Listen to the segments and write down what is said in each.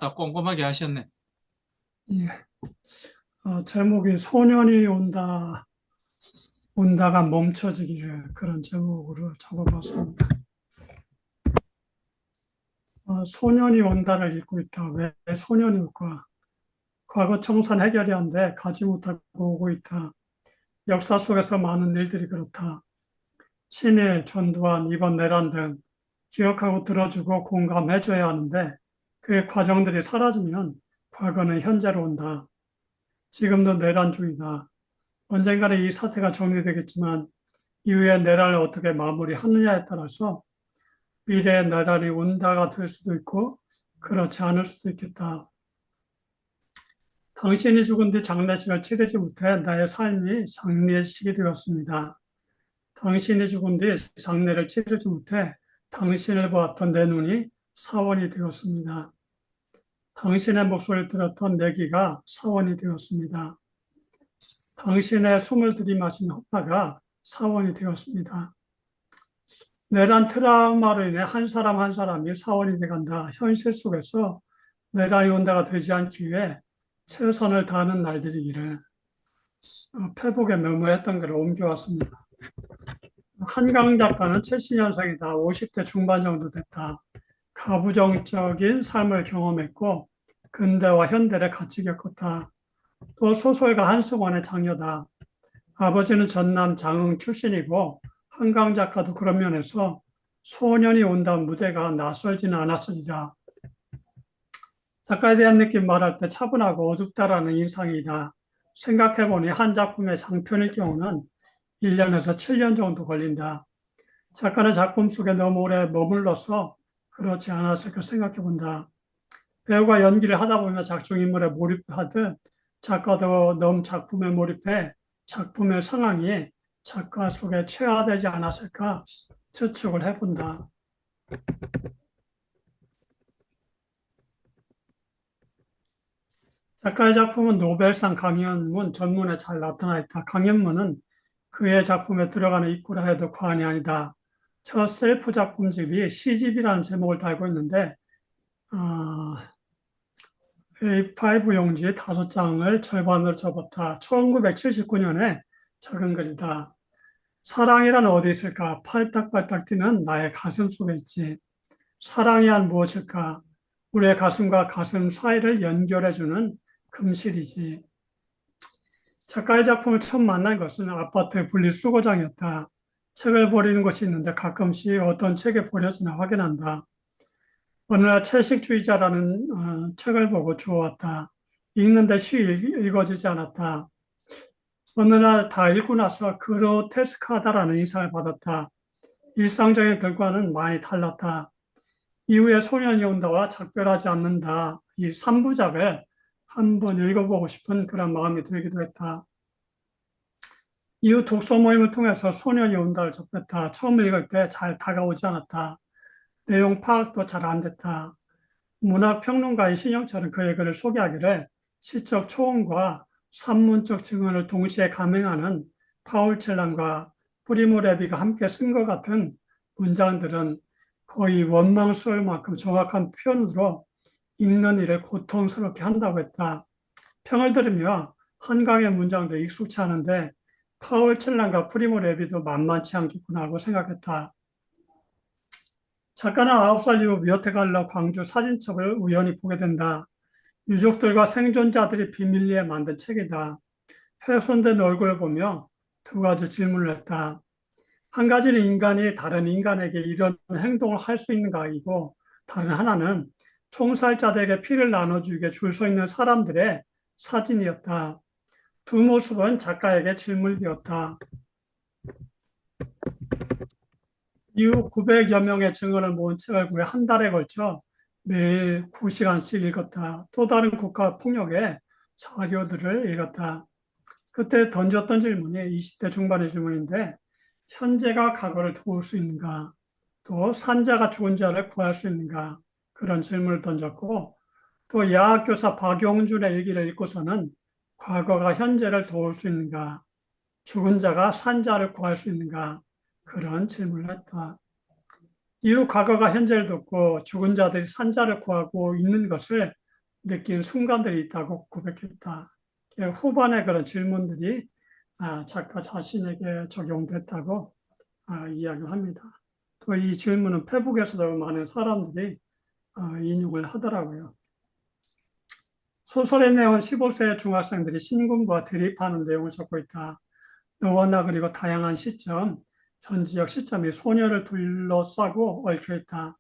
딱 꼼꼼하게 하셨네. 예. 제목이 소년이 온다, 온다가 멈춰지기를 그런 제목으로 적어봤습니다. 소년이 온다를 읽고 있다. 왜 소년이 올까? 과거 청산 해결이 안 돼 가지 못하고 오고 있다. 역사 속에서 많은 일들이 그렇다. 친일, 전두환, 이번 내란 등 기억하고 들어주고 공감해줘야 하는데 그 과정들이 사라지면 과거는 현재로 온다. 지금도 내란 중이다. 언젠가는 이 사태가 정리되겠지만 이후에 내란을 어떻게 마무리하느냐에 따라서 미래의 내란이 온다가 될 수도 있고 그렇지 않을 수도 있겠다. 당신이 죽은 뒤 장례식을 치르지 못해 나의 삶이 장례식이 되었습니다. 당신이 죽은 뒤 장례를 치르지 못해 당신을 보았던 내 눈이 사원이 되었습니다. 당신의 목소리를 들었던 내 귀가 사원이 되었습니다. 당신의 숨을 들이마신 헛다가 사원이 되었습니다. 내란 트라우마로 인해 한 사람 한 사람이 사원이 돼간다. 현실 속에서 내란이 온다가 되지 않기 위해 최선을 다하는 날들이기를 페북에 메모했던 글을 옮겨왔습니다. 한강 작가는 70년생이다. 50대 중반 정도 됐다. 가부장적인 삶을 경험했고 근대와 현대를 같이 겪었다. 또 소설가 한승원의 장녀다. 아버지는 전남 장흥 출신이고 한강 작가도 그런 면에서 소년이 온다 무대가 낯설지는 않았으리라. 작가에 대한 느낌 말할 때 차분하고 어둡다라는 인상이다. 생각해보니 한 작품의 장편일 경우는 1년에서 7년 정도 걸린다. 작가는 작품 속에 너무 오래 머물러서 그렇지 않았을까 생각해본다. 배우가 연기를 하다 보면 작중 인물에 몰입하듯 작가도 너무 작품에 몰입해 작품의 상황이 작가 속에 체화되지 않았을까 추측을 해본다. 작가의 작품은 노벨상 강연문 전문에 잘 나타나 있다. 강연문은 그의 작품에 들어가는 입구라 해도 과언이 아니다. 첫 셀프 작품집이 시집이라는 제목을 달고 있는데 A5 용지 5장을 절반으로 접었다. 1979년에 적은 글이다. 사랑이란 어디 있을까? 팔딱팔딱 뛰는 나의 가슴 속에 있지. 사랑이란 무엇일까? 우리의 가슴과 가슴 사이를 연결해주는 금실이지. 작가의 작품을 처음 만난 것은 아파트 분리수거장이었다. 책을 버리는 곳이 있는데 가끔씩 어떤 책에 버려지나 확인한다. 어느 날 채식주의자라는 책을 보고 주워왔다. 읽는데 쉽게 읽어지지 않았다. 어느 날 다 읽고 나서 그로테스크하다라는 인상을 받았다. 일상적인 글과는 많이 달랐다. 이후에 소년이 온다와 작별하지 않는다. 이 3부작을 한번 읽어보고 싶은 그런 마음이 들기도 했다. 이후 독서 모임을 통해서 소년이 온다를 접했다. 처음 읽을 때 잘 다가오지 않았다. 내용 파악도 잘 안 됐다. 문학평론가인 신영철은 그의 글을 소개하기를 시적 초언과 산문적 증언을 동시에 감행하는 파울 첼란과 프리모 레비가 함께 쓴 것 같은 문장들은 거의 원망스러울 만큼 정확한 표현으로 읽는 이를 고통스럽게 한다고 했다. 평을 들으며 한강의 문장도 익숙치 않은데 파울 첼란과 프리모 레비도 만만치 않겠구나 하고 생각했다. 작가는 9살 이후 묘태갈라 광주 사진첩을 우연히 보게 된다. 유족들과 생존자들이 비밀리에 만든 책이다. 훼손된 얼굴을 보며 두 가지 질문을 했다. 한 가지는 인간이 다른 인간에게 이런 행동을 할 수 있는가이고, 다른 하나는 총살자들에게 피를 나눠주기 위해 줄 서 있는 사람들의 사진이었다. 두 모습은 작가에게 질문이었다. 이후 900여 명의 증언을 모은 책을 구해 한 달에 걸쳐 매일 9시간씩 읽었다. 또 다른 국가 폭력의 자료들을 읽었다. 그때 던졌던 질문이 20대 중반의 질문인데, 현재가 과거를 도울 수 있는가? 또 산자가 죽은 자를 구할 수 있는가? 그런 질문을 던졌고, 또 야학교사 박용준의 일기를 읽고서는 과거가 현재를 도울 수 있는가? 죽은 자가 산자를 구할 수 있는가? 그런 질문을 했다. 이후 과거가 현재를 돕고 죽은 자들이 산자를 구하고 있는 것을 느낀 순간들이 있다고 고백했다. 후반에 그런 질문들이 작가 자신에게 적용됐다고 이야기합니다. 또 이 질문은 페북에서도 많은 사람들이 인용을 하더라고요. 소설의 내용은 15세 중학생들이 신군과 대립하는 내용을 적고 있다. 너와 나 그리고 다양한 시점, 전 지역 시점이 소녀를 둘러싸고 얽혀 있다.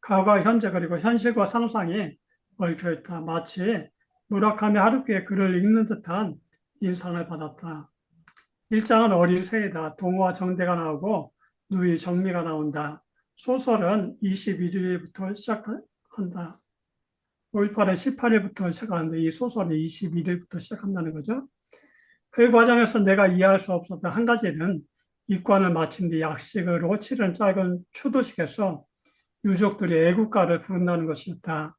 과거, 현재 그리고 현실과 상상이 얽혀 있다. 마치 무라카미 하루키의 글을 읽는 듯한 인상을 받았다. 1장은 어린 새이다. 동호와 정대가 나오고 누이 정미가 나온다. 소설은 21일부터 시작한다. 5.18에 18일부터 시작하는데 이 소설이 21일부터 시작한다는 거죠. 그 과정에서 내가 이해할 수 없었던 한 가지는 입관을 마친 뒤 약식으로 치른 짧은 추도식에서 유족들이 애국가를 부른다는 것이었다.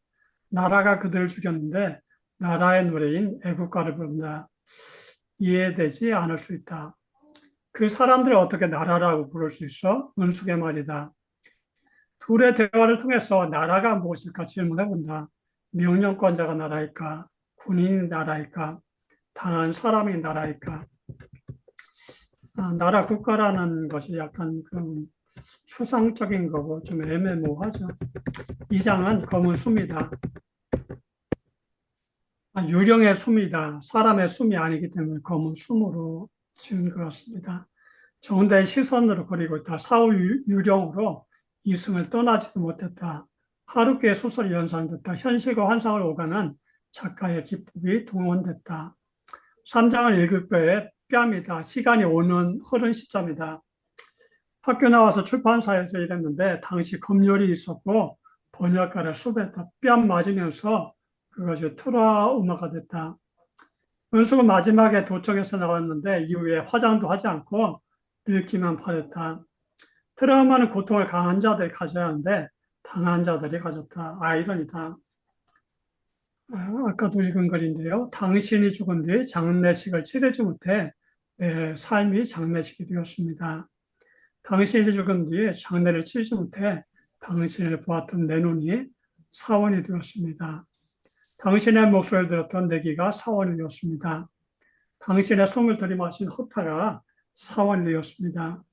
나라가 그들을 죽였는데 나라의 노래인 애국가를 부른다. 이해되지 않을 수 있다. 그 사람들을 어떻게 나라라고 부를 수 있어? 은숙의 말이다. 둘의 대화를 통해서 나라가 무엇일까 질문해 본다. 명령권자가 나라일까? 군인이 나라일까? 당한 사람이 나라일까? 나라 국가라는 것이 약간 그 추상적인 거고 좀 애매모호하죠. 이 장은 검은 숨이다. 유령의 숨이다. 사람의 숨이 아니기 때문에 검은 숨으로 지은 것 같습니다. 정대의 시선으로 그리고 있다. 사후 유령으로 이승을 떠나지도 못했다. 하루키의 소설이 연상됐다. 현실과 환상을 오가는 작가의 기법이 동원됐다. 3장을 읽을 때에 뺨이다. 시간이 오는 흐른 시점이다. 학교 나와서 출판사에서 일했는데 당시 검열이 있었고 번역가를 수배했다. 뺨 맞으면서 그것이 트라우마가 됐다. 은숙은 마지막에 도청에서 나왔는데 이후에 화장도 하지 않고 늙기만 바랬다. 트라우마는 고통을 강한 자들이 가져야 하는데 강한 자들이 가졌다. 아이러니다. 아까도 읽은 글인데요. 당신이 죽은 뒤 장례식을 치르지 못해 내 삶이 장례식이 되었습니다. 당신이 죽은 뒤 장례를 치르지 못해 당신을 보았던 내 눈이 사원이 되었습니다. 당신의 목소리를 들었던 내 귀가 사원이 되었습니다. 당신의 숨을 들이마신 허타가 사원이 되었습니다.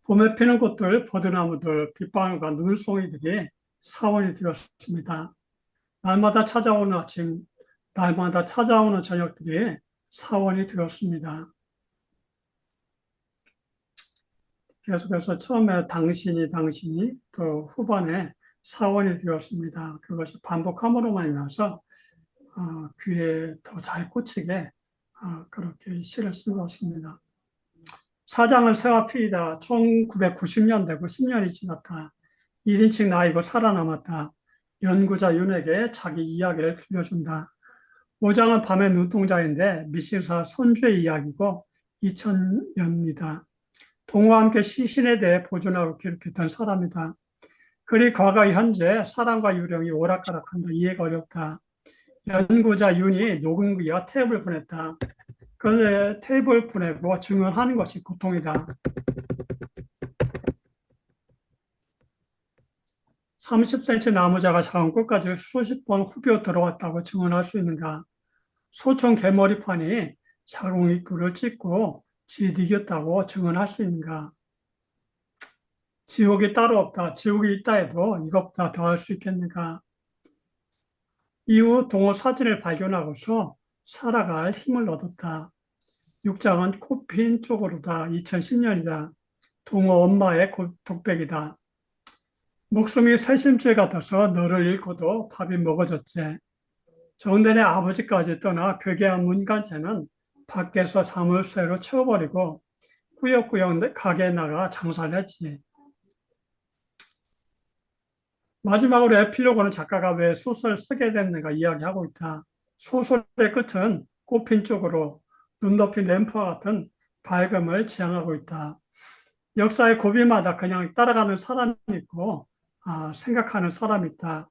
봄에 피는 꽃들, 버드나무들, 빗방울과 눈송이들이 사원이 되었습니다. 날마다 찾아오는 아침, 날마다 찾아오는 저녁들이 사원이 되었습니다. 계속해서 처음에 당신이 또 후반에 사원이 되었습니다. 그것이 반복함으로만 인해서 귀에 더 잘 꽂히게 그렇게 시를 쓴 것 같습니다. 사장은 새와 피이다. 1990년대고 10년이 지났다. 1인칭 나이고 살아남았다. 연구자 윤에게 자기 이야기를 들려준다. 5장은 밤의 눈동자인데 미실사 손주의 이야기고 2000년이다. 동화와 함께 시신에 대해 보존하고 기록했던 사람이다. 그리 과거 현재 사람과 유령이 오락가락한다. 이해가 어렵다. 연구자 윤이 녹음기와 테이프를 보냈다. 그런데 테이프를 보내고 증언하는 것이 고통이다. 30cm 나무자가 작은 꽃까지 수십 번 후벼 들어왔다고 증언할 수 있는가? 소총 개머리판이 자궁 입구를 찍고 지디겼다고 증언할 수 있는가? 지옥이 따로 없다. 지옥이 있다 해도 이것보다 더 할 수 있겠는가? 이후 동호 사진을 발견하고서 살아갈 힘을 얻었다. 6장은 코핀 쪽으로다. 2010년이다. 동호 엄마의 독백이다. 목숨이 새심줄 같아서 너를 잃고도 밥이 먹어졌지. 정대의 아버지까지 떠나 괴계한 문간채는 밖에서 사물쇠로 채워버리고 꾸역꾸역 가게에 나가 장사를 했지. 마지막으로 에필로그는 작가가 왜 소설을 쓰게 됐는가 이야기하고 있다. 소설의 끝은 꽃핀 쪽으로 눈 덮인 램프와 같은 밝음을 지향하고 있다. 역사의 고비마다 그냥 따라가는 사람이 있고 생각하는 사람이 있다.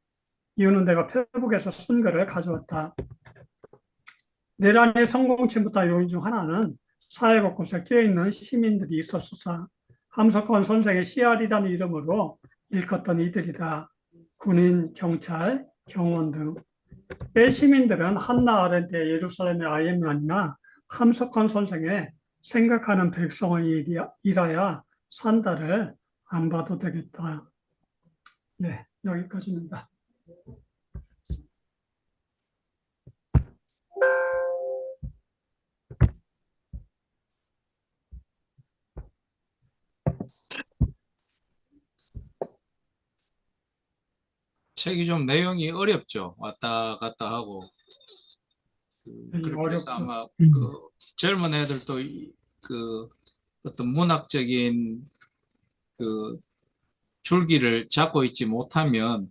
이유는 내가 페북에서 쓴 글을 가져왔다. 내란의 성공침부터 요인 중 하나는 사회 곳곳에 끼어있는 시민들이 있었어. 함석헌 선생의 CR이라는 이름으로 일컫던 이들이다. 군인, 경찰, 경원 등. 때 시민들은 한나 아렌트의 예루살렘의 아이엠만이나 함석헌 선생의 생각하는 백성의 일하야 산다를 안 봐도 되겠다. 네, 여기까지입니다. 책이 좀 내용이 어렵죠. 왔다 갔다 하고. 그렇게 해서 어렵죠. 아마 젊은 애들도 그 어떤 문학적인 그 줄기를 잡고 있지 못하면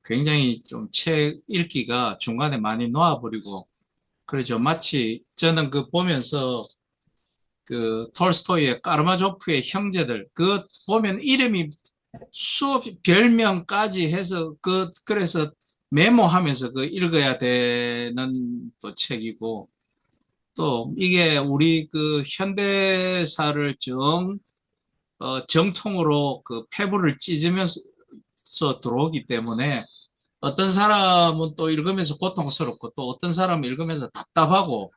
굉장히 좀 책 읽기가 중간에 많이 놓아버리고 그러죠. 마치 저는 그 보면서 그 톨스토이의 까르마조프의 형제들 그 보면 이름이 수업 별명까지 해서 그래서 메모하면서 그 읽어야 되는 또 책이고 또 이게 우리 그 현대사를 정통으로 그 폐부를 찢으면서 들어오기 때문에 어떤 사람은 또 읽으면서 고통스럽고 또 어떤 사람은 읽으면서 답답하고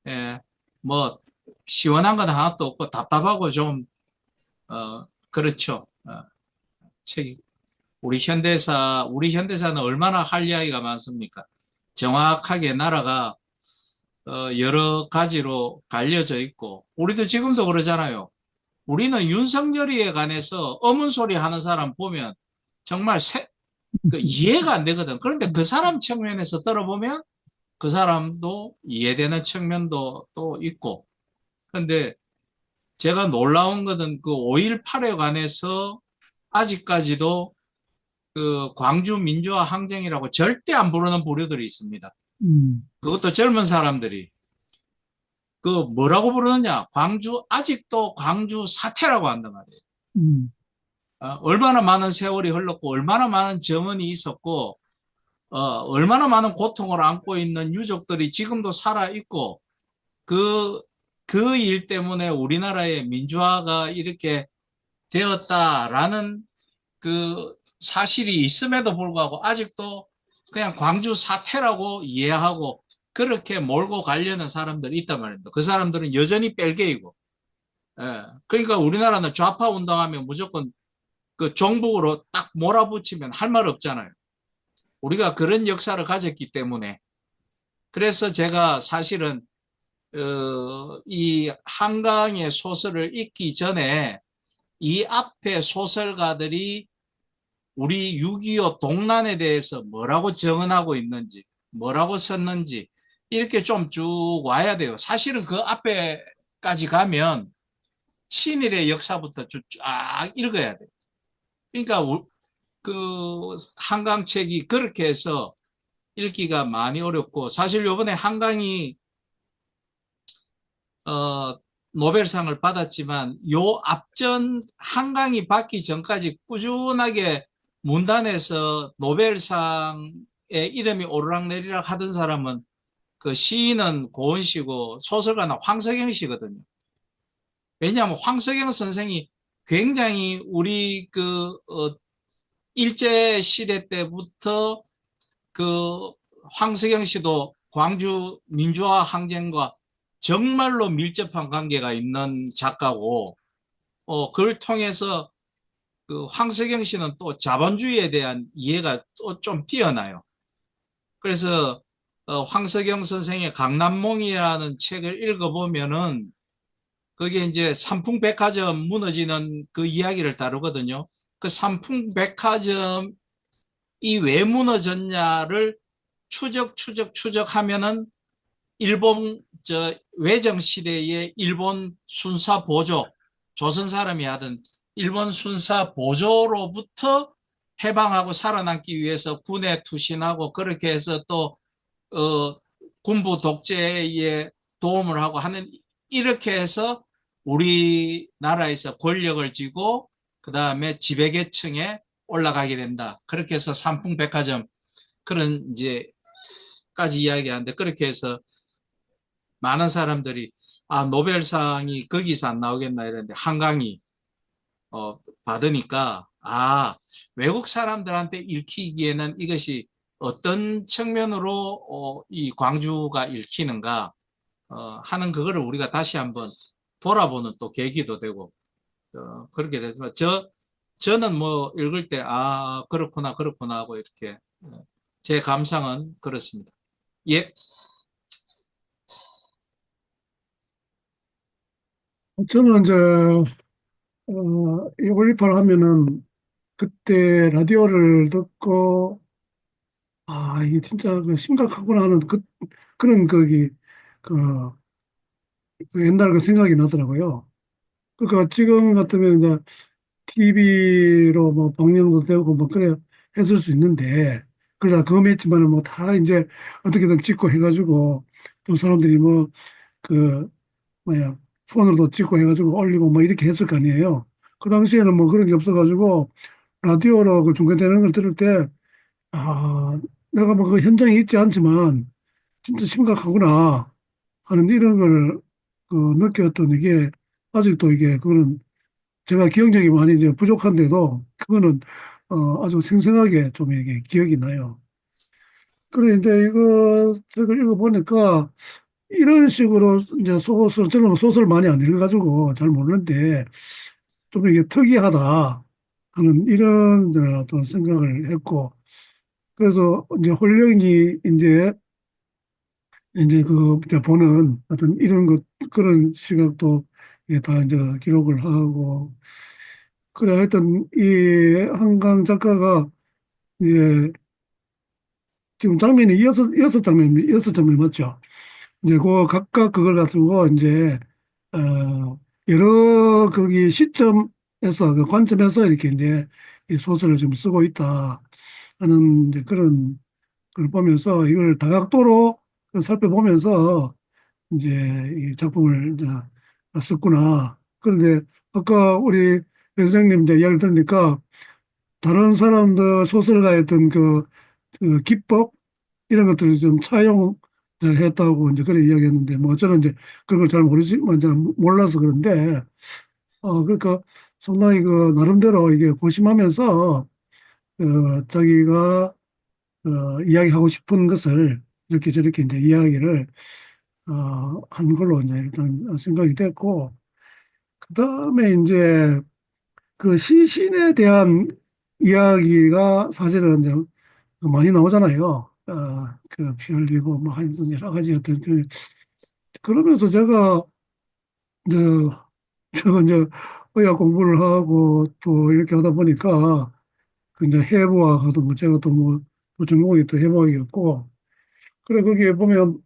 예, 뭐 시원한 건 하나도 없고 답답하고 좀 그렇죠. 책이 우리 현대사는 얼마나 할 이야기가 많습니까? 정확하게 나라가 여러 가지로 갈려져 있고 우리도 지금도 그러잖아요. 우리는 윤석열이에 관해서 어문소리 하는 사람 보면 정말 그 이해가 안 되거든. 그런데 그 사람 측면에서 들어보면 그 사람도 이해되는 측면도 또 있고. 그런데 제가 놀라운 것은 그 5.18에 관해서 아직까지도 그 광주 민주화 항쟁이라고 절대 안 부르는 부류들이 있습니다. 그것도 젊은 사람들이. 그 뭐라고 부르느냐? 아직도 광주 사태라고 한단 말이에요. 얼마나 많은 세월이 흘렀고, 얼마나 많은 정원이 있었고, 얼마나 많은 고통을 안고 있는 유족들이 지금도 살아있고, 그, 그 일 때문에 우리나라의 민주화가 이렇게 되었다라는 그 사실이 있음에도 불구하고 아직도 그냥 광주 사태라고 이해하고 그렇게 몰고 가려는 사람들이 있단 말입니다. 그 사람들은 여전히 뺄개이고. 예. 그러니까 우리나라는 좌파 운동하면 무조건 그 종북으로 딱 몰아붙이면 할 말 없잖아요. 우리가 그런 역사를 가졌기 때문에. 그래서 제가 사실은 이 한강의 소설을 읽기 전에 이 앞에 소설가들이 우리 6.25 동란에 대해서 뭐라고 증언하고 있는지, 뭐라고 썼는지, 이렇게 좀 쭉 와야 돼요. 사실은 그 앞에까지 가면 친일의 역사부터 쭉 쫙 읽어야 돼요. 그러니까 그 한강책이 그렇게 해서 읽기가 많이 어렵고, 사실 요번에 한강이 노벨상을 받았지만 요 앞전 한강이 받기 전까지 꾸준하게 문단에서 노벨상에 이름이 오르락내리락 하던 사람은 그 시인은 고은 씨고 소설가는 황석영 씨거든요. 왜냐하면 황석영 선생이 굉장히 우리 일제 시대 때부터 그 황석영 씨도 광주 민주화 항쟁과 정말로 밀접한 관계가 있는 작가고, 그걸 통해서 그 황석영 씨는 또 자본주의에 대한 이해가 또 좀 뛰어나요. 그래서 황석영 선생의 강남몽이라는 책을 읽어보면은 그게 이제 삼풍백화점 무너지는 그 이야기를 다루거든요. 그 삼풍백화점이 왜 무너졌냐를 추적하면은 일본 외정 시대의 일본 순사 보조, 조선 사람이 하던 일본 순사 보조로부터 해방하고 살아남기 위해서 군에 투신하고 그렇게 해서 또 군부 독재에 도움을 하고 하는 이렇게 해서 우리나라에서 권력을 쥐고 그 다음에 지배계층에 올라가게 된다. 그렇게 해서 삼풍백화점 그런 이제까지 이야기하는데 그렇게 해서 많은 사람들이 노벨상이 거기서 안 나오겠나 이랬는데 한강이 받으니까, 아, 외국 사람들한테 읽히기에는 이것이 어떤 측면으로, 이 광주가 읽히는가, 하는 그거를 우리가 다시 한번 돌아보는 또 계기도 되고, 그렇게 되지만, 저는 뭐 읽을 때, 아, 그렇구나, 그렇구나 하고 이렇게, 제 감상은 그렇습니다. 예, 저는 이제, 이 올림픽을 하면은 그때 라디오를 듣고, 아, 이게 진짜 그 심각하구나 하는 그런 그, 그 옛날 그 생각이 나더라고요. 그러니까 지금 같으면 이제 TV로 뭐 방영도 되고 뭐 그래 했을 수 있는데, 그러다 검했지만은 뭐 다 이제 어떻게든 찍고 해가지고 또 사람들이 뭐 그 뭐야 폰으로도 찍고 해가지고 올리고 뭐 이렇게 했을 거 아니에요. 그 당시에는 뭐 그런 게 없어가지고 라디오로 그 중계되는 걸 들을 때, 아, 내가 뭐 그 현장에 있지 않지만 진짜 심각하구나 하는 이런 걸 그 느꼈던 이게 아직도 이게 그거는 제가 기억력이 많이 이제 부족한데도 그거는 아주 생생하게 좀 이게 기억이 나요. 그래 이제 이거 책을 읽어보니까 이런 식으로 이제 소설, 저는 소설 많이 안 읽어가지고 잘 모르는데 좀 이게 특이하다 하는 이런 어떤 생각을 했고, 그래서 이제 홀령이 이제 그 이제 보는 어떤 이런 것 그런 시각도 이게 다 이제 기록을 하고, 그래 하여튼 이 한강 작가가 이제 지금 장면이 여섯 장면 맞죠? 이제 그 각각 그걸 가지고 이제 여러 거기 시점에서 그 관점에서 이렇게 이제 이 소설을 좀 쓰고 있다 하는 이제 그런 걸 보면서 이걸 다각도로 살펴보면서 이제 이 작품을 이제 썼구나. 그런데 아까 우리 선생님 이제 이야기를 들으니까 다른 사람들 소설가의 어떤 그 기법 이런 것들을 좀 차용했다고 이제 그런 이야기했는데 뭐 저는 이제 그런 걸 잘 모르지 먼저 몰라서 그런데 그러니까 상당히 그 나름대로 이게 고심하면서 자기가 이야기하고 싶은 것을 이렇게 저렇게 이제 이야기를 한 걸로 이제 일단 생각이 됐고, 그다음에 이제 그 시신에 대한 이야기가 사실은 이제 많이 나오잖아요. 그 피 흘리고 뭐 하여튼 여러 가지 어떤 그러면서 제가 이제 저 이제 의학 공부를 하고 또 이렇게 하다 보니까 그 이제 해부학하고 뭐 제가 또 전공이 또 해부학이었고, 그래 거기에 보면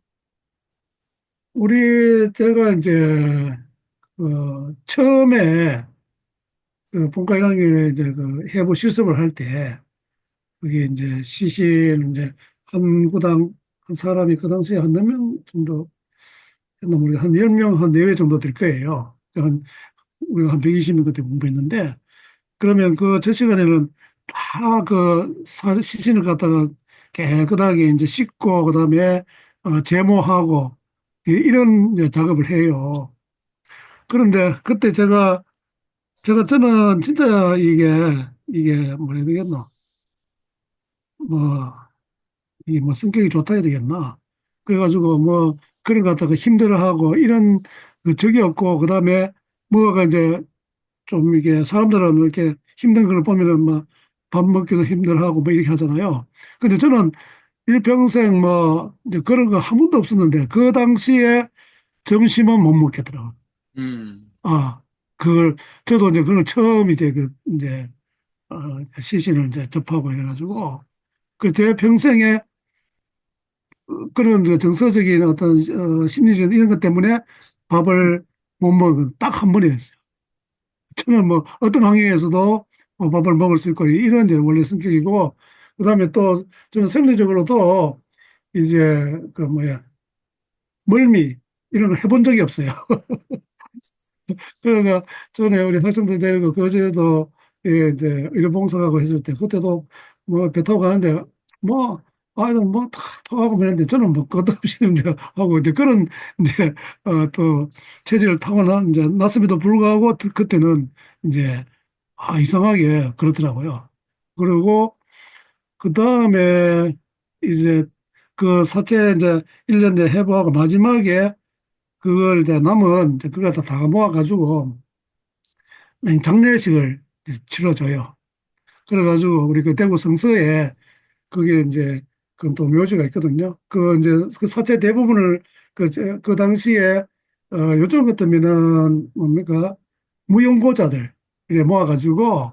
우리 제가 이제 처음에 그 본과 1학년에 이제 그 해부 실습을 할 때 그게 이제 시신 이제 한 구당 한 사람이 그 당시에 한 몇 명 정도 했나 모르겠한 10명 한 4회 정도 될 거예요. 우리가 한 120명 그때 공부했는데, 그러면 그 저 시간에는 다 그 시신을 갖다가 깨끗하게 이제 씻고 그다음에 제모하고 이런 이제 작업을 해요. 그런데 그때 저는 진짜 이게 뭐라 해야 되겠나 뭐 이게 뭐 성격이 좋다 해야 되겠나. 그래가지고 뭐 그런 거 갖다가 힘들어하고 이런 그 적이 없고, 그다음에 뭐가 이제 좀 이게 사람들은 이렇게 힘든 걸 보면은 뭐 밥 먹기도 힘들어하고 뭐 이렇게 하잖아요. 근데 저는 일평생 뭐 이제 그런 거 한 번도 없었는데 그 당시에 점심은 못 먹겠더라고요. 음, 아, 그걸 저도 이제 그걸 처음 이제 그 이제 어, 시신을 이제 접하고 이래가지고 그 제 평생에 그런 그 정서적인 어떤 심리적 이런 것 때문에 밥을 못 먹은 딱 한 번이었어요. 저는 뭐 어떤 환경에서도 뭐 밥을 먹을 수 있고 이런 이제 원래 성격이고, 그다음에 또 저는 생리적으로도 이제 그 뭐야 멀미 이런 걸 해본 적이 없어요. 그러니까 전에 우리 학생들 데리고 거제도 에 이제 의료봉사하고 했을 때 그때도 뭐 배 타고 가는데 뭐 아이들 뭐다 토하고 그랬는데 저는 뭐 그것도 없이 이제 하고 이제 그런 이제 또 체질을 타고난 이제 났음에도 불구하고 그때는 이제 이상하게 그렇더라고요. 그리고 그 다음에 이제 그 사체 이제 1년 내 해부하고 마지막에 그걸 이제 남은 이제 그걸 다 모아가지고 장례식을 이제 치러줘요. 그래가지고 우리 그 대구 성서에 그게 이제 그 또 묘지가 있거든요. 그 이제 그 사체 대부분을 그 당시에 요즘 같으면은 뭡니까 무용고자들 이렇게 모아가지고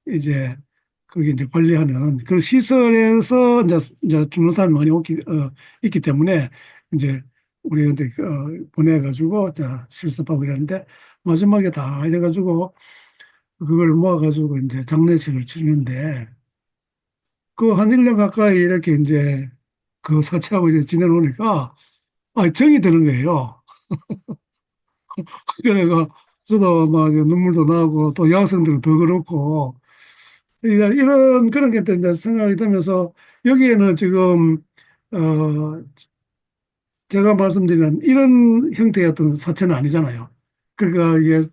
이제 그게 이제 관리하는 그런 시설에서 이제 죽는 사람이 많이 있기 때문에 이제 우리한테 보내가지고 자 실습하고 이러는데 마지막에 다 이래가지고 그걸 모아가지고 이제 장례식을 치르는데 그 한 1년 가까이 이렇게 이제 그 사체하고 이렇게 지내놓으니까 정이 드는 거예요. 그래가 저도 막 눈물도 나고 또 여학생들은 더 그렇고 이런 그런 게 또 이제 생각이 되면서 여기에는 지금 어 제가 말씀드리는 이런 형태의 어떤 사체는 아니잖아요. 그러니까 이게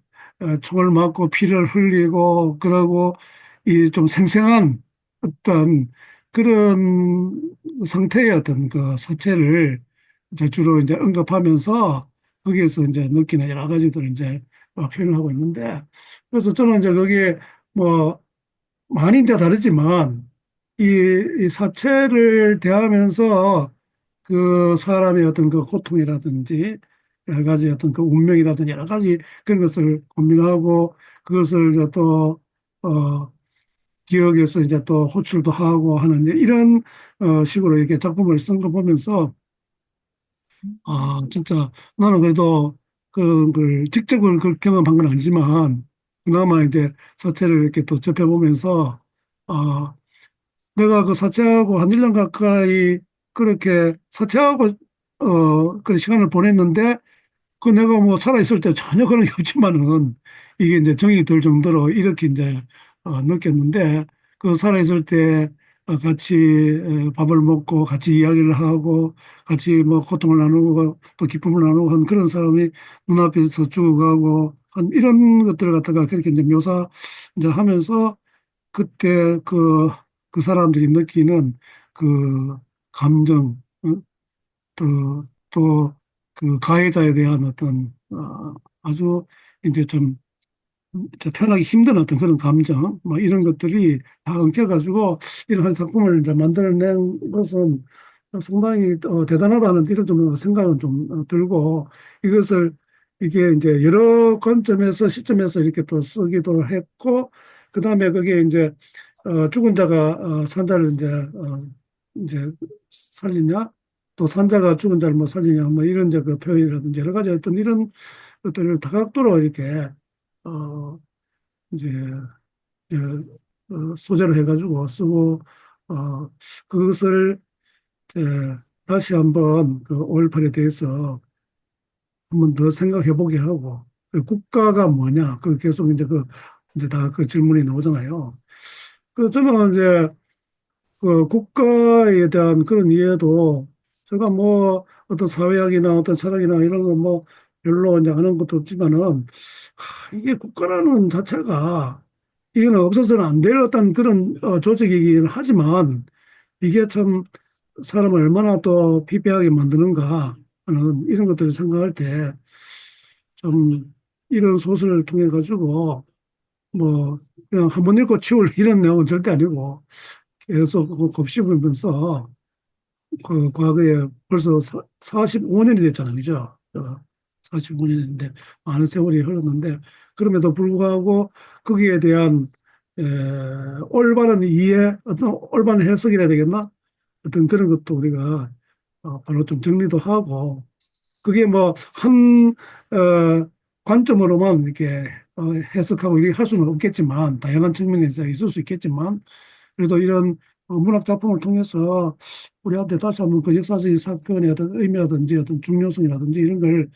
총을 맞고 피를 흘리고 그러고 이 좀 생생한 어떤 그런 상태의 어떤 그 사체를 이제 주로 이제 언급하면서 거기에서 이제 느끼는 여러 가지들을 이제 표현을 하고 있는데 그래서 저는 이제 거기에 뭐 많이 이제 다르지만 이 사체를 대하면서 그 사람의 어떤 그 고통이라든지 여러 가지 어떤 그 운명이라든지 여러 가지 그런 것을 고민하고 그것을 이제 또, 기억에서 이제 또 호출도 하고 하는 이런 식으로 이렇게 작품을 쓴 거 보면서 진짜 나는 그래도 그런 걸 직접 그 경험한 건 아니지만 그나마 이제 사체를 이렇게 또 접해보면서 아, 내가 그 사체하고 한 1년 가까이 그렇게 사체하고 그런 시간을 보냈는데 그 내가 뭐 살아있을 때 전혀 그런 게 없지만은 이게 이제 정이 들 정도로 이렇게 이제 느꼈는데 그 살아있을 때 같이 밥을 먹고 같이 이야기를 하고 같이 뭐 고통을 나누고 또 기쁨을 나누고 한 그런 사람이 눈앞에서 죽어가고 한 이런 것들을 갖다가 그렇게 이제 묘사 이제 하면서 그때 그 사람들이 느끼는 그 감정, 또 그 가해자에 대한 어떤 아주 이제 좀 표현하기 힘든 어떤 그런 감정, 뭐 이런 것들이 다 엉켜가지고 이런 한 작품을 이제 만들어낸 것은 상당히 대단하다는 이런 좀 생각은 좀 들고 이것을 이게 이제 여러 관점에서 시점에서 이렇게 또 쓰기도 했고 그다음에 그게 이제 죽은 자가 산자를 이제 살리냐 또 산자가 죽은 자를 뭐 살리냐 뭐 이런 이제 그 표현이라든지 여러 가지 어떤 이런 것들을 다각도로 이렇게 어 이제 이제, 소재로 해가지고 쓰고 어 그것을 이제 다시 한번 그 5.18에 대해서 한번 더 생각해 보게 하고 그 국가가 뭐냐 그 계속 이제 다 그 질문이 나오잖아요. 그 저는 이제 그 국가에 대한 그런 이해도 제가 뭐 어떤 사회학이나 어떤 철학이나 이런 거 뭐 별로 이제 아는 것도 없지만은 이게 국가라는 자체가 이거는 없어서는 안 될 어떤 그런 조직이긴 하지만 이게 참 사람을 얼마나 또 피폐하게 만드는가 하는 이런 것들을 생각할 때 좀 이런 소설을 통해 가지고 뭐 그냥 한번 읽고 치울 이런 내용은 절대 아니고 계속 곱씹으면서 그 과거에 벌써 45년이 됐잖아요. 그죠? 45년인데 많은 세월이 흘렀는데 그럼에도 불구하고 거기에 대한 에, 올바른 이해, 어떤 올바른 해석이라 해야 되겠나? 어떤 그런 것도 우리가 바로 좀 정리도 하고 그게 뭐 한 관점으로만 이렇게 해석하고 이렇게 할 수는 없겠지만 다양한 측면에서 있을 수 있겠지만 그래도 이런 문학 작품을 통해서 우리한테 다시 한번 그 역사적인 사건의 어떤 의미라든지 어떤 중요성이라든지 이런 걸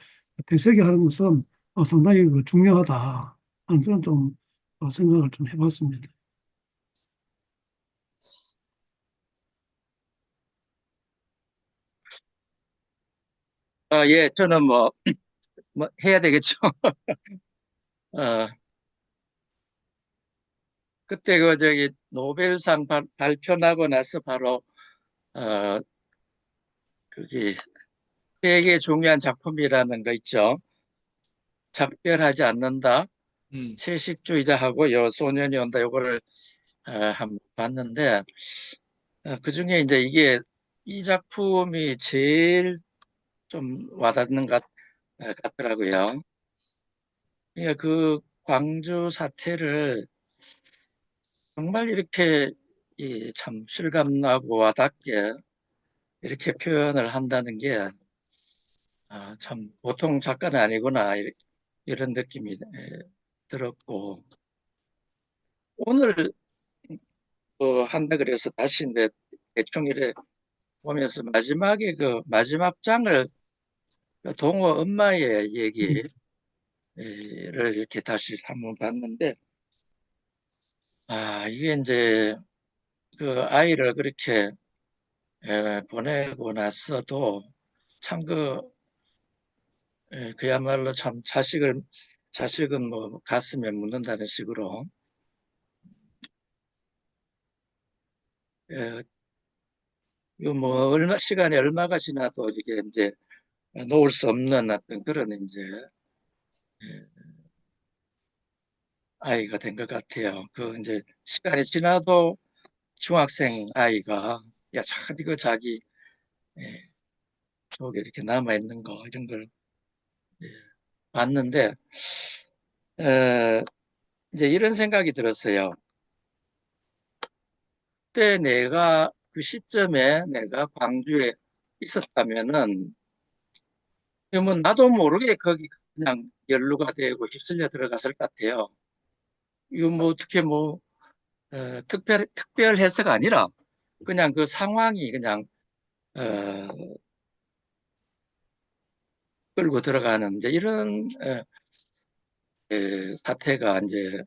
되새겨하는 것은 상당히 그 중요하다 하는 그런 좀 생각을 좀 해봤습니다. 예, 저는 뭐 해야 되겠죠. 어, 그때 그 저기 노벨상 발표 나고 나서 바로 어 그게 세계 중요한 작품이라는 거 있죠. 작별하지 않는다. 음, 채식주의자하고 여소년이 온다. 요거를 한번 봤는데 그중에 이제 이게 이 작품이 제일 좀 와닿는 것 같더라고요. 그러니까 그 광주 사태를 정말 이렇게 참 실감나고 와닿게 이렇게 표현을 한다는 게 참 보통 작가는 아니구나 이런 느낌이 들었고 오늘 한다 그래서 다시 이제 대충 이래 보면서 마지막에 그 마지막 장을 동호 엄마의 얘기를 이렇게 다시 한번 봤는데 이게 이제 그 아이를 그렇게 보내고 나서도 참 그야말로 참 자식은 뭐 가슴에 묻는다는 식으로 이거 뭐 시간이 얼마가 지나도 이게 이제 놓을 수 없는 어떤 그런 이제 아이가 된 것 같아요. 그 이제 시간이 지나도 중학생 아이가 야, 참 이거 자기 예, 쪽에 이렇게 남아 있는 거 이런 걸 예, 봤는데 어, 이제 이런 생각이 들었어요. 그때 내가 그 시점에 내가 광주에 있었다면은 그러면 나도 모르게 거기 그냥 연루가 되고 휩쓸려 들어갔을 것 같아요. 이거 뭐 어떻게 뭐 특별해서가 아니라 그냥 그 상황이 그냥 어, 끌고 들어가는 이제 이런 사태가 이제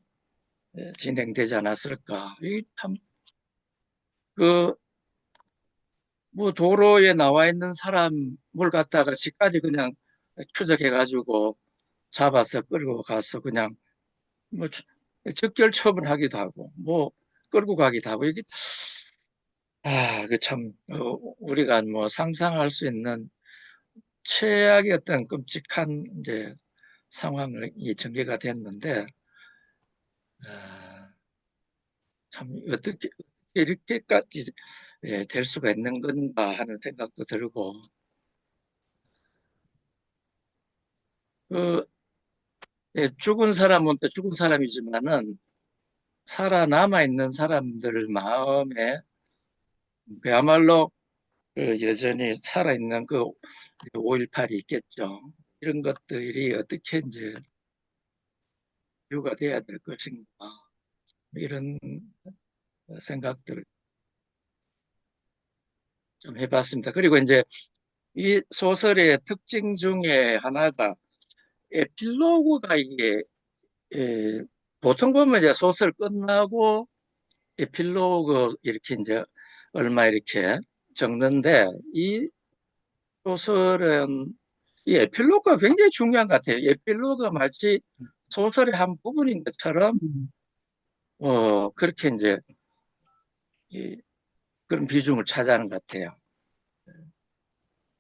진행되지 않았을까. 이참 그 뭐 도로에 나와 있는 사람을 갖다가 집까지 그냥 추적해가지고 잡아서 끌고 가서 그냥 뭐 즉결 처분하기도 하고 뭐 끌고 가기도 하고 이게 그 참 우리가 뭐 상상할 수 있는 최악의 어떤 끔찍한 이제 상황이 전개가 됐는데 아, 참 어떻게 이렇게까지 될 수가 있는 건가 하는 생각도 들고 그 죽은 사람은 또 죽은 사람이지만은 살아남아 있는 사람들 마음에 그야말로 여전히 살아있는 그 5.18이 있겠죠. 이런 것들이 어떻게 이제 이유가 돼야 될 것인가 이런 생각들을 좀 해봤습니다. 그리고 이제 이 소설의 특징 중에 하나가 에필로그가 이게 에, 보통 보면 이제 소설 끝나고 에필로그 이렇게 이제 얼마 이렇게 적는데 이 소설은 이 에필로그가 굉장히 중요한 것 같아요. 에필로그가 마치 소설의 한 부분인 것처럼 그렇게 이제 이, 그런 비중을 차지하는 것 같아요.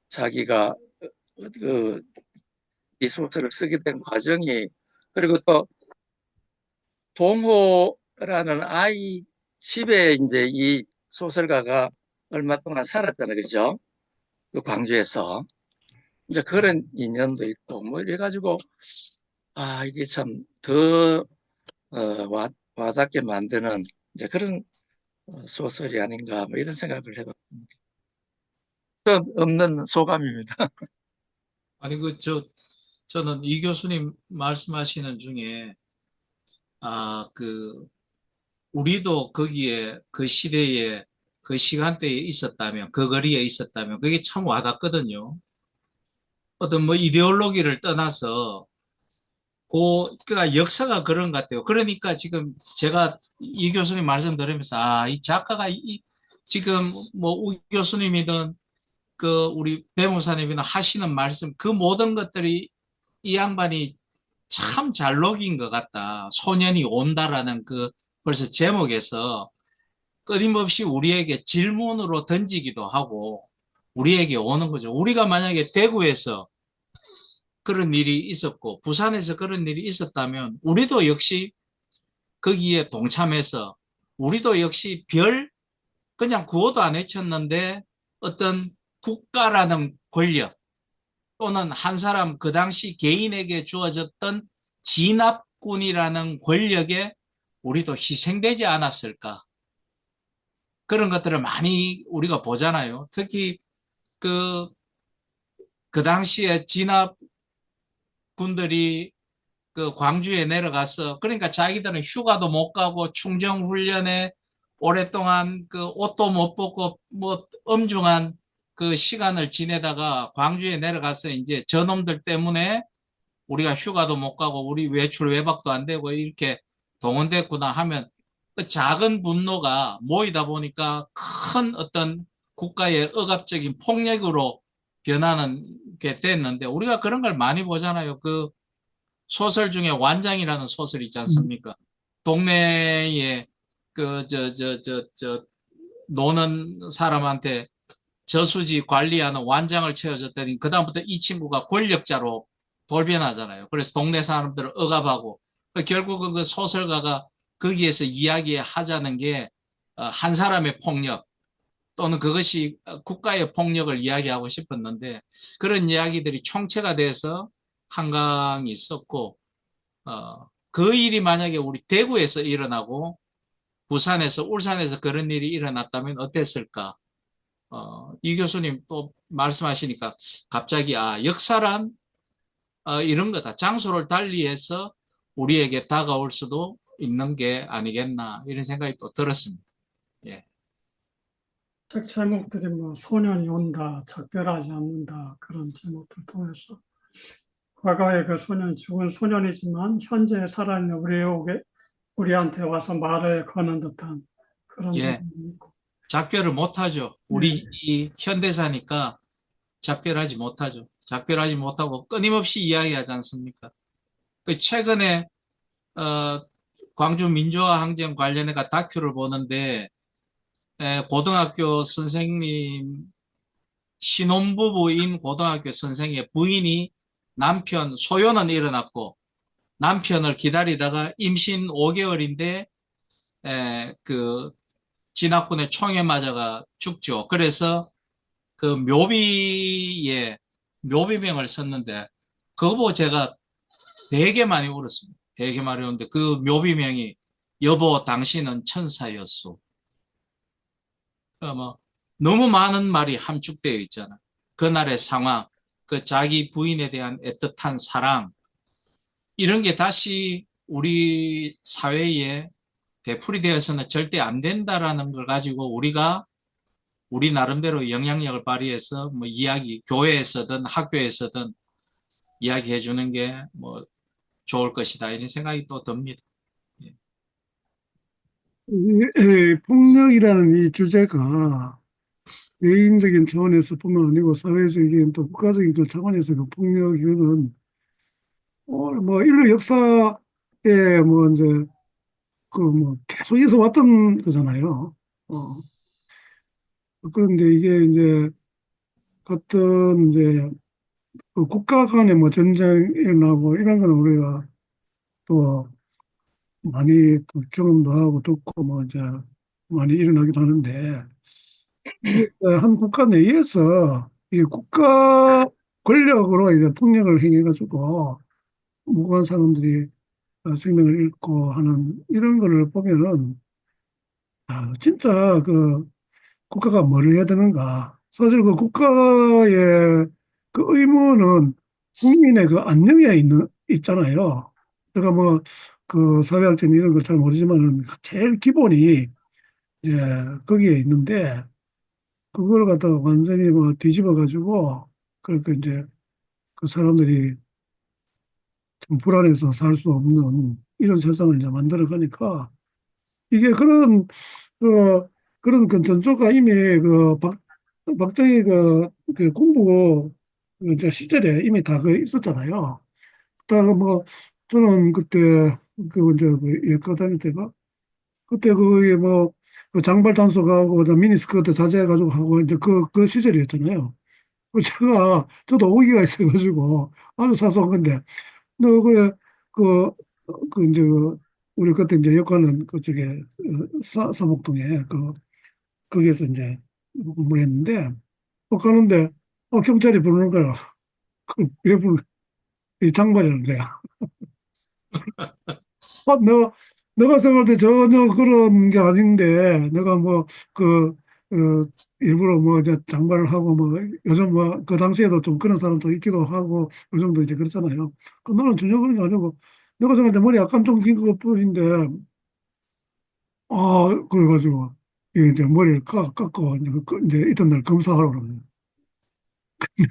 자기가 그, 이 소설을 쓰게 된 과정이 그리고 또 동호라는 아이 집에 이제 이 소설가가 얼마 동안 살았잖아요, 그죠? 그 광주에서 이제 그런 인연도 있고 뭐 이래가지고 이게 참 더 와닿게 만드는 이제 그런 소설이 아닌가 뭐 이런 생각을 해봤습니다. 없는 소감입니다. 아니, 저는 이 교수님 말씀하시는 중에, 우리도 거기에, 그 시대에, 그 시간대에 있었다면, 그 거리에 있었다면, 그게 참 와닿거든요. 어떤 뭐 이데올로기를 떠나서, 그러니까 역사가 그런 것 같아요. 그러니까 지금 제가 이 교수님 말씀 들으면서, 이 작가가 지금 뭐 우 교수님이든 우리 배모사님이나 하시는 말씀, 그 모든 것들이 이 양반이 참 잘 녹인 것 같다. 소년이 온다라는 그 그래서 제목에서 끊임없이 우리에게 질문으로 던지기도 하고 우리에게 오는 거죠. 우리가 만약에 대구에서 그런 일이 있었고 부산에서 그런 일이 있었다면 우리도 역시 거기에 동참해서 우리도 역시 그냥 구호도 안 외쳤는데 어떤 국가라는 권력 또는 한 사람 그 당시 개인에게 주어졌던 진압군이라는 권력에 우리도 희생되지 않았을까. 그런 것들을 많이 우리가 보잖아요. 특히 그, 그 당시에 진압군들이 그 광주에 내려가서 그러니까 자기들은 휴가도 못 가고 충정훈련에 오랫동안 그 옷도 못 벗고 뭐 엄중한 그 시간을 지내다가 광주에 내려가서 이제 저놈들 때문에 우리가 휴가도 못 가고 우리 외출 외박도 안 되고 이렇게 동원됐구나 하면 그 작은 분노가 모이다 보니까 큰 어떤 국가의 억압적인 폭력으로 변하는 게 됐는데 우리가 그런 걸 많이 보잖아요. 그 소설 중에 완장이라는 소설이 있지 않습니까? 동네에 노는 사람한테 저수지 관리하는 완장을 채워줬더니 그다음부터 이 친구가 권력자로 돌변하잖아요. 그래서 동네 사람들을 억압하고 결국은 그 소설가가 거기에서 이야기하자는 게 한 사람의 폭력 또는 그것이 국가의 폭력을 이야기하고 싶었는데 그런 이야기들이 총체가 돼서 한강이 있었고 그 일이 만약에 우리 대구에서 일어나고 부산에서 울산에서 그런 일이 일어났다면 어땠을까? 이 교수님 또 말씀하시니까 갑자기 역사란 이런 거다. 장소를 달리해서 우리에게 다가올 수도 있는 게 아니겠나 이런 생각이 또 들었습니다. 예. 책 제목들이 뭐 소년이 온다, 작별하지 않는다 그런 제목들 통해서 과거의 그 소년, 죽은 소년이지만 현재 살아있는 우리한테 와서 말을 거는 듯한 그런 예. 부분이 있고. 작별을 못하죠. 우리 이 현대사니까 작별하지 못하죠. 작별하지 못하고 끊임없이 이야기하지 않습니까? 그 최근에 광주 민주화 항쟁 관련해가 다큐를 보는데 고등학교 선생님 신혼부부인 고등학교 선생의 부인이 남편 소요는 일어났고 남편을 기다리다가 임신 5개월인데 그 진압군의 총에 맞아가 죽죠. 그래서 그 묘비에 묘비명을 썼는데 그거 보고 제가 되게 많이 울었습니다. 되게 많이 울었는데 그 묘비명이 여보 당신은 천사였소. 뭐 너무 많은 말이 함축되어 있잖아. 그날의 상황, 그 자기 부인에 대한 애틋한 사랑 이런 게 다시 우리 사회에 되풀이되어서는 절대 안 된다라는 걸 가지고 우리 나름대로 영향력을 발휘해서 뭐 교회에서든 학교에서든 이야기해 주는 게 뭐 좋을 것이다. 이런 생각이 또 듭니다. 예. 폭력이라는 이 주제가 개인적인 차원에서 뿐만 아니고 사회적인 또 국가적인 그 차원에서 그 폭력 이유는 뭐 인류 역사에 뭐 이제 그 뭐 계속 있어 왔던 거잖아요. 어, 그런데 이게 이제 어떤 이제 그 국가 간의 뭐 전쟁 일어나고 이런 거는 우리가 또 많이 또 경험도 하고 듣고 뭐 이제 많이 일어나기도 하는데 이게 한 국가 내에서 이 국가 권력으로 이제 폭력을 행해가지고 무고한 사람들이 생명을 잃고 하는 이런 거를 보면은 진짜 그 국가가 뭘 해야 되는가? 사실 그 국가의 그 의무는 국민의 그 안녕에 있잖아요. 제가 뭐 그 사회학적 이런 걸 잘 모르지만은 제일 기본이 거기에 있는데 그걸 갖다가 완전히 뭐 뒤집어 가지고 그렇게 이제 그 사람들이 좀 불안해서 살 수 없는 이런 세상을 이제 만들어 가니까 이게 그, 그런 그 전조가 이미 박정희 그 군부 그 이제 시절에 이미 다 그 있었잖아요. 다 뭐, 저는 그때 그 이제 그 예과 다닐 때가 그때 그게 뭐, 그 장발 단속하고, 그다음 미니스커트 자제해가지고 하고, 이제 그 시절이었잖아요. 저도 오기가 있어가지고, 아주 사소한 건데, 너, 그래, 그, 이제, 우리 그때 이제 여권은 그쪽에, 사목동에, 거기에서 이제 근무를 했는데, 가는데, 경찰이 부르는 거야. 왜 이 장발이라는 거야. 너가 생각할 때 전혀 그런 게 아닌데, 내가 뭐, 그, 어, 일부러 뭐, 이제 장발을 하고, 뭐, 요즘 뭐, 그 당시에도 좀 그런 사람도 있기도 하고, 요즘도 이제 그렇잖아요. 나는 전혀 그런 게 아니고, 내가 생각할 때 머리 약간 좀 긴 것뿐인데, 그래가지고, 이게 이제 머리를 깎고, 이제 이튿 날 검사하러 그러는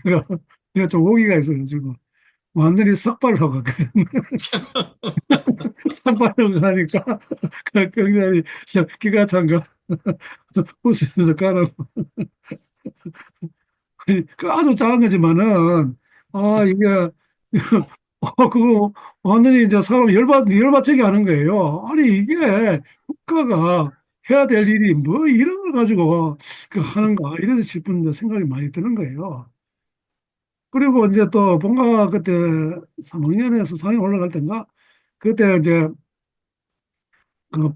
내가, 내가 좀 오기가 있어가지고, 완전히 삭발을 하고 갔거든. 삭발을 하니까, 그 경찰이, 기가 찬 거, 웃으면서 가라고. 그 아주 작은 거지만은, 이게, 그거 완전히 이제 사람 열받게 하는 거예요. 아니, 이게 국가가 해야 될 일이 뭐 이런 걸 가지고 하는가, 이래서 싶은 생각이 많이 드는 거예요. 그리고 이제 또 본가 그때 3학년에서 4학년 올라갈 때인가, 그때 이제 그,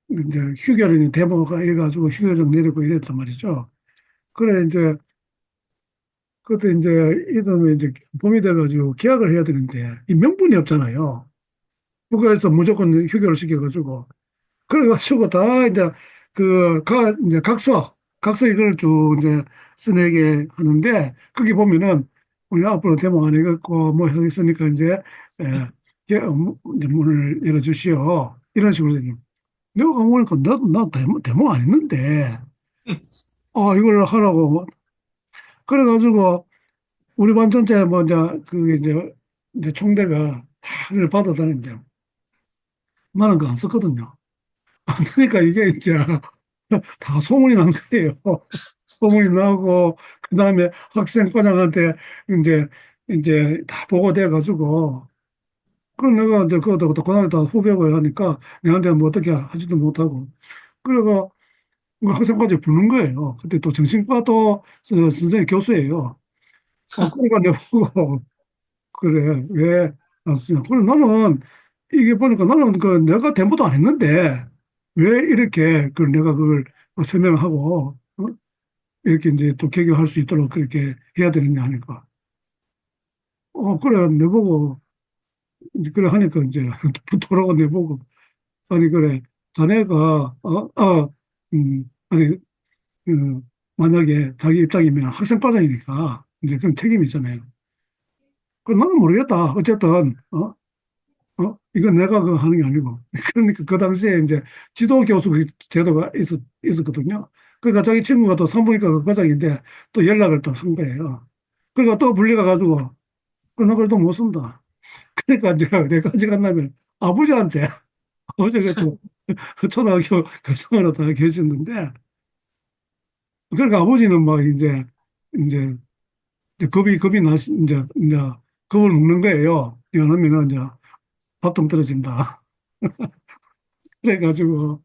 이제 휴교령 대모가 해가지고 휴교령 내리고 이랬단 말이죠. 그래, 이제 그때 이제 이듬해 이제 봄이 돼가지고 계약을 해야 되는데 이 명분이 없잖아요. 국가에서 무조건 휴교를 시켜가지고 그래가지고 다 이제 이제 각서 이걸 쭉 이제 써내게 하는데 거기 보면은 우리 앞으로 대목 안 읽었고 뭐 했으니까 이제 이제 문을 열어주시오 이런 식으로 되죠. 내가 가보니까 나 대목 안 했는데 이걸 하라고 그래가지고 우리 반 전체 뭐 이제 이제 총대가 다 그걸 받아다니는데 나는 그거 안 썼거든요. 그러니까 이게 이제 다 소문이 난 거예요. 소문이 나고 그다음에 학생과장한테 이제 다 보고돼 가지고 그럼 내가 이제 그것도 고등학교 다 후배고 하니까 내한테 뭐 어떻게 하지도 못하고 그래가 학생까지 부른 거예요. 그때 또 정신과 또 선생님 교수예요. 그러니까 내가 보고 그래, 왜, 그래, 나는, 이게 보니까 나는 내가 대모도 안 했는데, 왜 이렇게, 내가 그걸 설명하고, 이렇게 이제 또 개교할 수 있도록 그렇게 해야 되느냐 하니까. 그래, 내보고, 이제 그래 하니까 이제 돌아가 내보고, 아니, 그래, 자네가, 아니, 그, 만약에 자기 입장이면 학생과장이니까, 이제 그런 책임이 있잖아요. 그럼 나는 모르겠다. 어쨌든, 이건 내가 하는 게 아니고. 그러니까 그 당시에 이제 지도 교수 그 제도가 있었거든요. 그러니까 자기 친구가 또 산부인과 그 과장인데 또 연락을 또 한 거예요. 그러니까 또 분리가 가지고, 나 그래도 못 쓴다. 그러니까 이제 내까지 간다면 아버지한테, 어제 또 초등학교 교사로 다 계셨는데, 그러니까 아버지는 막 이제 겁이 이제 겁을 먹는 거예요. 이러면은 이제 밥통 떨어진다. 그래가지고,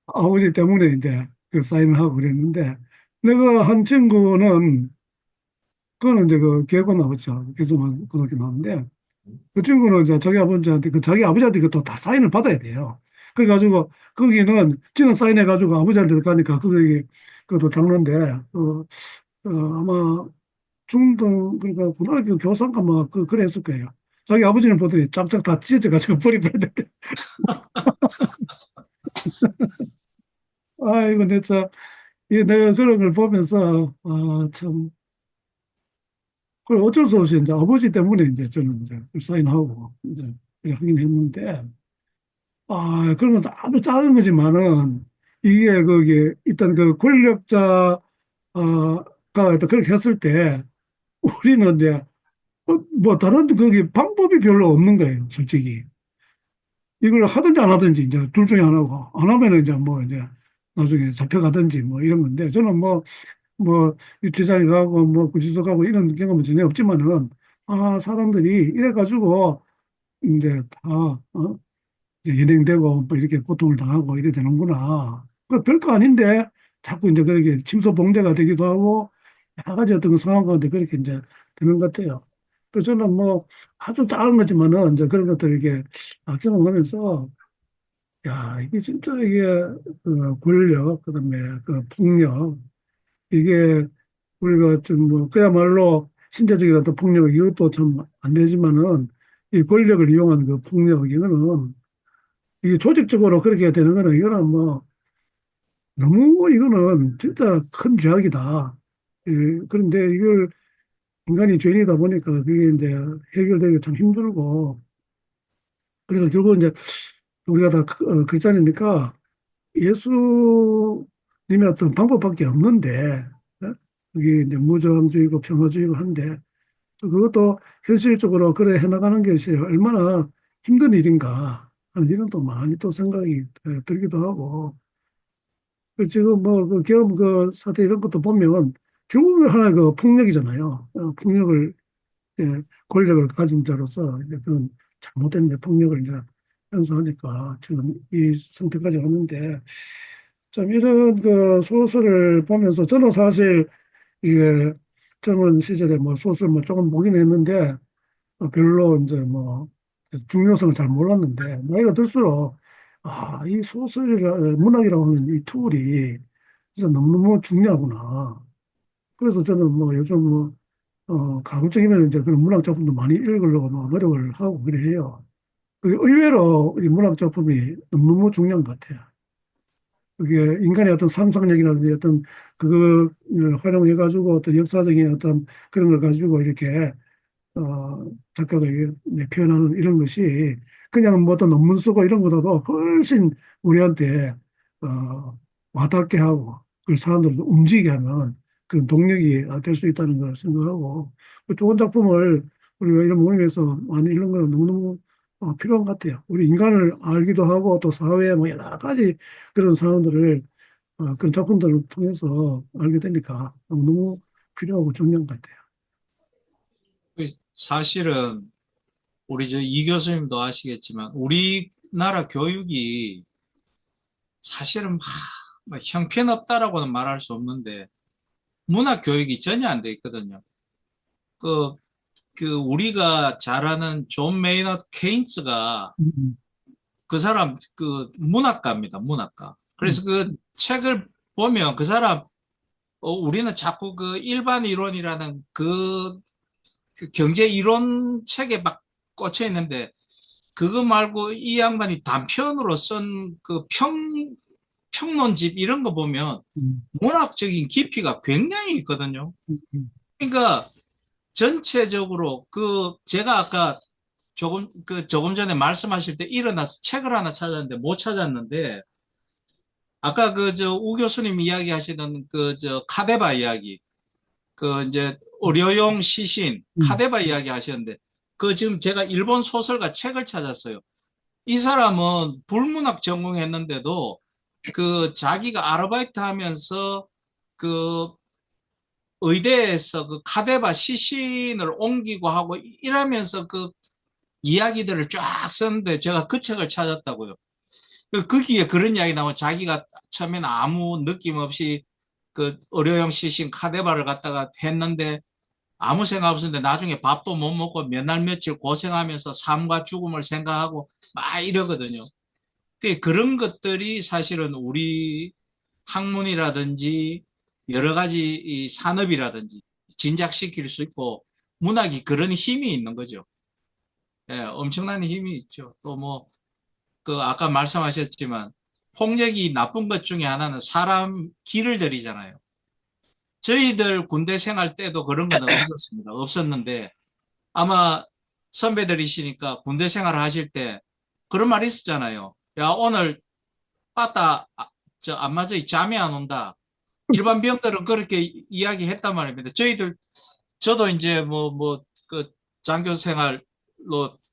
아버지 때문에 이제 그 사인을 하고 그랬는데, 내가 한 친구는, 그거는 이제 그 계곡 나왔죠. 계속한 고등학교 나왔는데, 그 친구는 이제 자기 아버지한테 그것도 다 사인을 받아야 돼요. 그래가지고, 거기는, 지는 사인해가지고 아버지한테 가니까, 그것도 당는데, 아마 그러니까 고등학교 교사인가 뭐, 그래 했을 거예요. 자기 아버지는 보더니 짝짝 다 찢어져가지고 버리버렸는데, 아이고, 내가 그런 걸 보면서, 참, 그걸 어쩔 수 없이 이제 아버지 때문에 이제 저는 이제 사인하고 이제 하긴 했는데, 그런 건 아주 작은 거지만은 이게 거기 일단 그 권력자, 가 그렇게 했을 때 우리는 이제 뭐 다른 거기 방법이 별로 없는 거예요, 솔직히. 이걸 하든지 안 하든지 이제 둘 중에 하나고 안 하면은 이제 뭐 이제 나중에 잡혀가든지 뭐 이런 건데 저는 뭐 유치장에 가고 뭐 구치소 가고 이런 경험은 전혀 없지만은 사람들이 이래 가지고 이제 다 이제 연행되고 뭐 이렇게 고통을 당하고 이래 되는구나. 그 별거 아닌데 자꾸 이제 그렇게 침소봉대가 되기도 하고 여러 가지 어떤 그 상황 가운데 그렇게 이제 되는 것 같아요. 그래서 저는 뭐 아주 작은 거지만은 이제 그런 것들 이렇게 경험하면서 야, 이게 진짜 이게 그 권력, 그다음에 그 폭력, 이게 우리가 좀 뭐 그야말로 신체적인 어떤 폭력 이것도 참 안 되지만은 이 권력을 이용한 그 폭력 이거는 이게 조직적으로 그렇게 되는 거는 이거는 뭐 너무 이거는 진짜 큰 죄악이다. 예, 그런데 이걸 인간이 죄인이다 보니까 그게 이제 해결되기 참 힘들고 그래서 결국 이제 우리가 다 크리스찬이니까 예수님의 어떤 방법밖에 없는데, 어? 그게 이제 무저항주의고 평화주의고 한데, 또 그것도 현실적으로 그래 해나가는 것이 얼마나 힘든 일인가 하는 이런 또 많이 또 생각이 들기도 하고, 그 지금 뭐 그 계엄 그 사태 이런 것도 보면 결국은 하나의 그 폭력이잖아요. 폭력을, 예, 권력을 가진 자로서 이제 그런 잘못된 이제 폭력을 이제 현수하니까 지금 이 선택까지 왔는데, 참 이런 그 소설을 보면서 저는 사실 이게 젊은 시절에 뭐 소설 뭐 조금 보긴 했는데 별로 이제 뭐 중요성을 잘 몰랐는데 나이가 들수록 아, 이 소설이라 문학이라고 하는 이 툴이 진짜 너무너무 중요하구나. 그래서 저는 뭐 요즘 뭐 가급적이면 이제 그런 문학 작품도 많이 읽으려고 뭐 노력을 하고 그래 해요. 의외로 이 문학 작품이 너무너무 중요한 것 같아요. 그게 인간의 어떤 상상력이라든지 어떤 그걸 활용해가지고 어떤 역사적인 어떤 그런 걸 가지고 이렇게 작가가 이게 표현하는 이런 것이 그냥 뭐 어떤 논문 쓰고 이런 것보다도 훨씬 우리한테 와닿게 하고 그 사람들을 움직이게 하는 그런 동력이 될 수 있다는 걸 생각하고 그 좋은 작품을 우리가 이런 모임에서 많이 읽는 건 너무너무 필요한 것 같아요. 우리 인간을 알기도 하고 또 사회에 뭐 여러 가지 그런 사람들을 그런 작품들을 통해서 알게 되니까 너무 필요하고 중요한 것 같아요. 사실은 우리 저 이 교수님도 아시겠지만 우리나라 교육이 사실은 막 형편없다라고는 말할 수 없는데 문학 교육이 전혀 안 돼 있거든요. 그, 우리가 잘 아는 존 메이너드 케인스가 음, 그 사람 그 문학가입니다. 문학가. 음, 그래서 그 책을 보면 그 사람 우리는 자꾸 그 일반 이론이라는 그 경제 이론 책에 막 꽂혀 있는데 그거 말고 이 양반이 단편으로 쓴 그 평론집 이런 거 보면 음, 문학적인 깊이가 굉장히 있거든요. 음. 그러니까 전체적으로 제가 아까 조금 전에 말씀하실 때 일어나서 책을 하나 찾았는데 못 찾았는데 아까 우 교수님 이야기 하시던 카데바 이야기 이제 의료용 시신 음. 카데바 이야기 하셨는데 지금 제가 일본 소설가 책을 찾았어요. 이 사람은 불문학 전공했는데도 자기가 아르바이트 하면서 그 의대에서 카데바 시신을 옮기고 하고 이러면서 이야기들을 쫙 썼는데 제가 그 책을 찾았다고요. 거기에 그런 이야기 나오면 자기가 처음에는 아무 느낌 없이 의료용 시신 카데바를 갖다가 했는데 아무 생각 없었는데 나중에 밥도 못 먹고 몇 날 며칠 고생하면서 삶과 죽음을 생각하고 막 이러거든요. 그런 것들이 사실은 우리 학문이라든지 여러 가지 이 산업이라든지 진작시킬 수 있고 문학이 그런 힘이 있는 거죠. 예, 엄청난 힘이 있죠. 또 뭐, 아까 말씀하셨지만 폭력이 나쁜 것 중에 하나는 사람 길을 들이잖아요. 저희들 군대 생활 때도 그런 건 없었습니다. 없었는데 아마 선배들이시니까 군대 생활을 하실 때 그런 말 있었잖아요. 야, 오늘 빠따, 안 맞아. 잠이 안 온다. 일반 병들은 그렇게 이야기했단 말입니다. 저도 이제 장교 생활로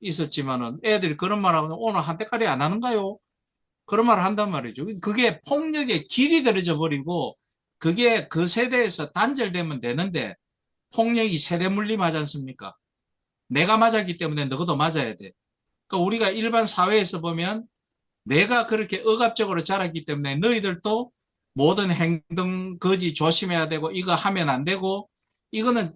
있었지만은 애들이 그런 말 하면 오늘 한 대까리 안 하는가요? 그런 말을 한단 말이죠. 그게 폭력의 길이 들어져 버리고 그게 그 세대에서 단절되면 되는데 폭력이 세대 물림하지 않습니까? 내가 맞았기 때문에 너도 맞아야 돼. 그러니까 우리가 일반 사회에서 보면 내가 그렇게 억압적으로 자랐기 때문에 너희들도 모든 행동 거지 조심해야 되고 이거 하면 안 되고 이거는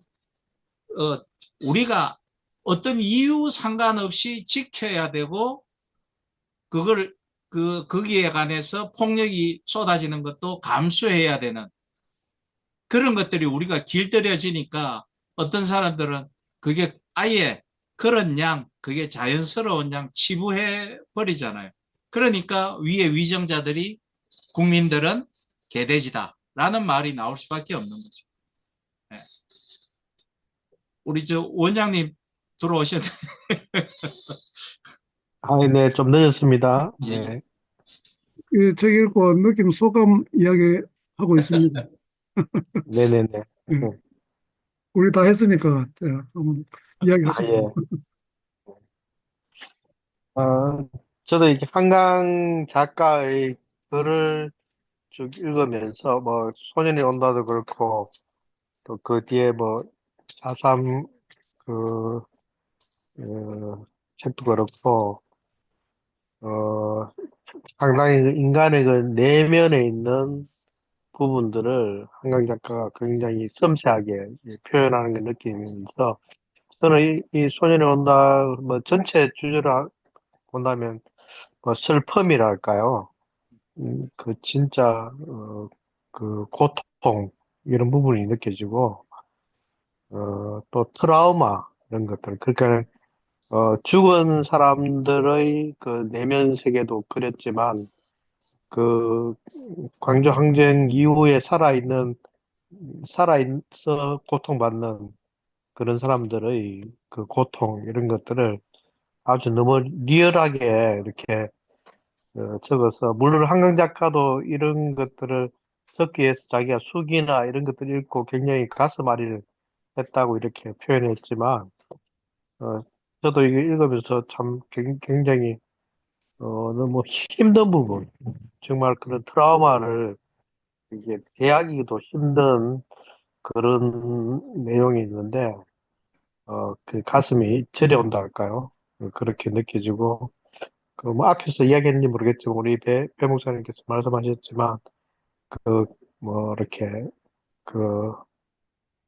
우리가 어떤 이유 상관없이 지켜야 되고 그걸 거기에 관해서 폭력이 쏟아지는 것도 감수해야 되는 그런 것들이 우리가 길들여지니까 어떤 사람들은 그게 아예 그런 양, 그게 자연스러운 양 치부해 버리잖아요. 그러니까 위에 위정자들이 국민들은 개돼지다 라는 말이 나올 수밖에 없는 거죠. 네. 우리 저 원장님 들어오셨네. 아, 네, 좀 늦었습니다. 예, 예. 네, 책 읽고 느낌 소감 이야기하고 있습니다. 네네네. 예, 우리 다 했으니까 한번 아, 이야기하시죠. 예. 저도 이렇게 한강 작가의 글을 쭉 읽으면서, 뭐, 소년이 온다도 그렇고, 또 그 뒤에 뭐, 4.3, 그, 책도 그렇고, 어, 상당히 인간의 그 내면에 있는 부분들을 한강 작가가 굉장히 섬세하게 표현하는 걸 느끼면서, 저는 이 소년이 온다, 뭐, 전체 주제를 본다면, 뭐, 슬픔이랄까요? 그, 진짜, 그, 고통, 이런 부분이 느껴지고, 또 트라우마, 이런 것들. 그러니까, 죽은 사람들의 그 내면 세계도 그렸지만, 그, 광주 항쟁 이후에 살아있어 고통받는 그런 사람들의 그 고통, 이런 것들을 아주 너무 리얼하게 이렇게 적어서, 물론 한강 작가도 이런 것들을 적기 위해서 자기가 수기나 이런 것들을 읽고 굉장히 가슴 아리를 했다고 이렇게 표현했지만, 어, 저도 이거 읽으면서 참 굉장히 너무 힘든 부분, 정말 그런 트라우마를 이게 대하기도 힘든 그런 내용이 있는데, 그 가슴이 저려온다 할까요? 그렇게 느껴지고, 그 뭐 앞에서 이야기했는지 모르겠지만 우리 배 목사님께서 말씀하셨지만 그 뭐 이렇게 그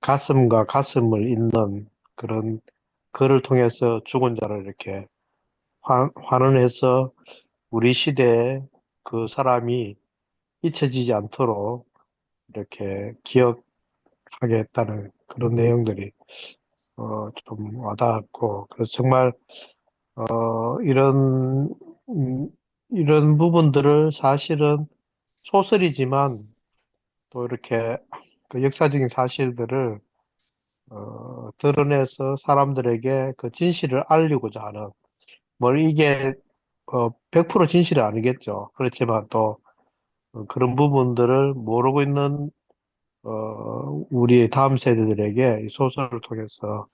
가슴과 가슴을 잇는 그런 글을 통해서 죽은 자를 이렇게 환원해서 우리 시대에 그 사람이 잊혀지지 않도록 이렇게 기억하게 했다는 그런 내용들이 좀 와닿았고, 그래서 정말 이런 이런 부분들을 사실은 소설이지만 또 이렇게 그 역사적인 사실들을 드러내서 사람들에게 그 진실을 알리고자 하는, 뭐 이게 100% 진실은 아니겠죠. 그렇지만 또 그런 부분들을 모르고 있는 우리 다음 세대들에게 이 소설을 통해서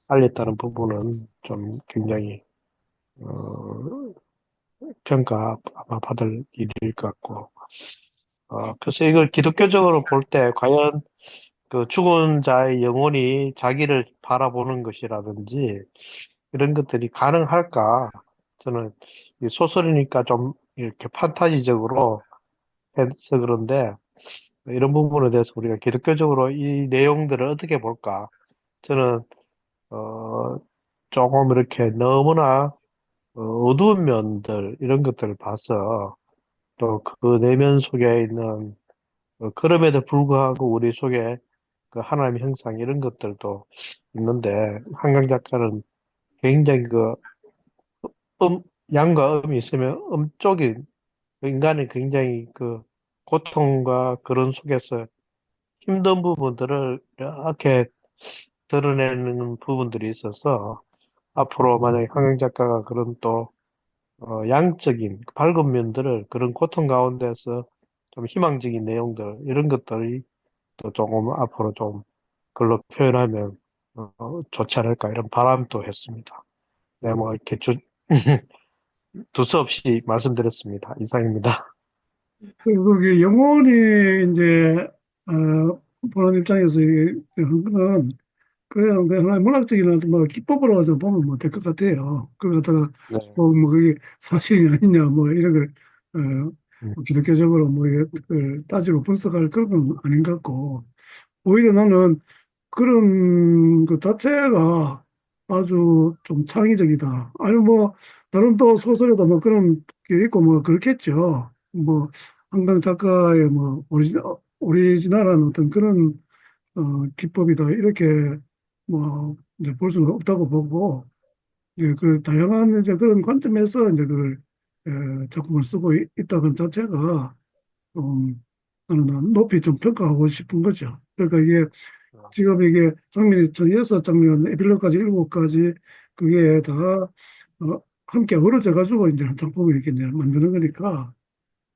알렸다는 부분은 좀 굉장히 어, 평가 아마 받을 일일 것 같고, 그래서 이걸 기독교적으로 볼 때 과연 그 죽은 자의 영혼이 자기를 바라보는 것이라든지 이런 것들이 가능할까? 저는 이 소설이니까 좀 이렇게 판타지적으로 해서 그런데, 이런 부분에 대해서 우리가 기독교적으로 이 내용들을 어떻게 볼까? 저는 어, 조금 이렇게 너무나 어두운 면들 이런 것들을 봐서, 또 그 내면 속에 있는 그럼에도 불구하고 우리 속에 그 하나님의 형상 이런 것들도 있는데, 한강 작가는 굉장히 그 음, 양과 음이 있으면 쪽인 인간이 굉장히 그 고통과 그런 속에서 힘든 부분들을 이렇게 드러내는 부분들이 있어서, 앞으로 만약에 한강 작가가 그런 또 양적인 밝은 면들을 그런 고통 가운데서 좀 희망적인 내용들 이런 것들이 또 조금 앞으로 좀 글로 표현하면 좋지 않을까 이런 바람도 했습니다. 네, 뭐 이렇게 두서없이 말씀드렸습니다. 이상입니다. 그게 영혼이 이제 보는 입장에서 한 거는 그냥 그 하나의 문학적인 어떤 뭐 기법으로 좀 보면 뭐 될 것 같아요. 그걸 갖다가 네. 뭐 그게 사실이 아니냐 뭐 이런 걸 음. 기독교적으로 뭐 이걸 따지고 분석할 그런 건 아닌 것 같고 오히려 나는 그런 그 자체가 아주 좀 창의적이다. 아니 뭐 다른 또 소설에도 뭐 그런 게 있고 뭐 그렇겠죠. 뭐 한강 작가의 뭐 오리지널한 어떤 그런 기법이다. 이렇게 뭐 이제 볼 수는 없다고 보고 예, 그 다양한 이제 그런 관점에서 이제 그걸 작품을 쓰고 있다는 자체가 저는 높이 좀 평가하고 싶은 거죠. 그러니까 이게 지금 이게 장면이 저 6장면 에필로그까지 7가지 그게 다 함께 어우러져 가지고 이제 한 작품을 이렇게 이제 만드는 거니까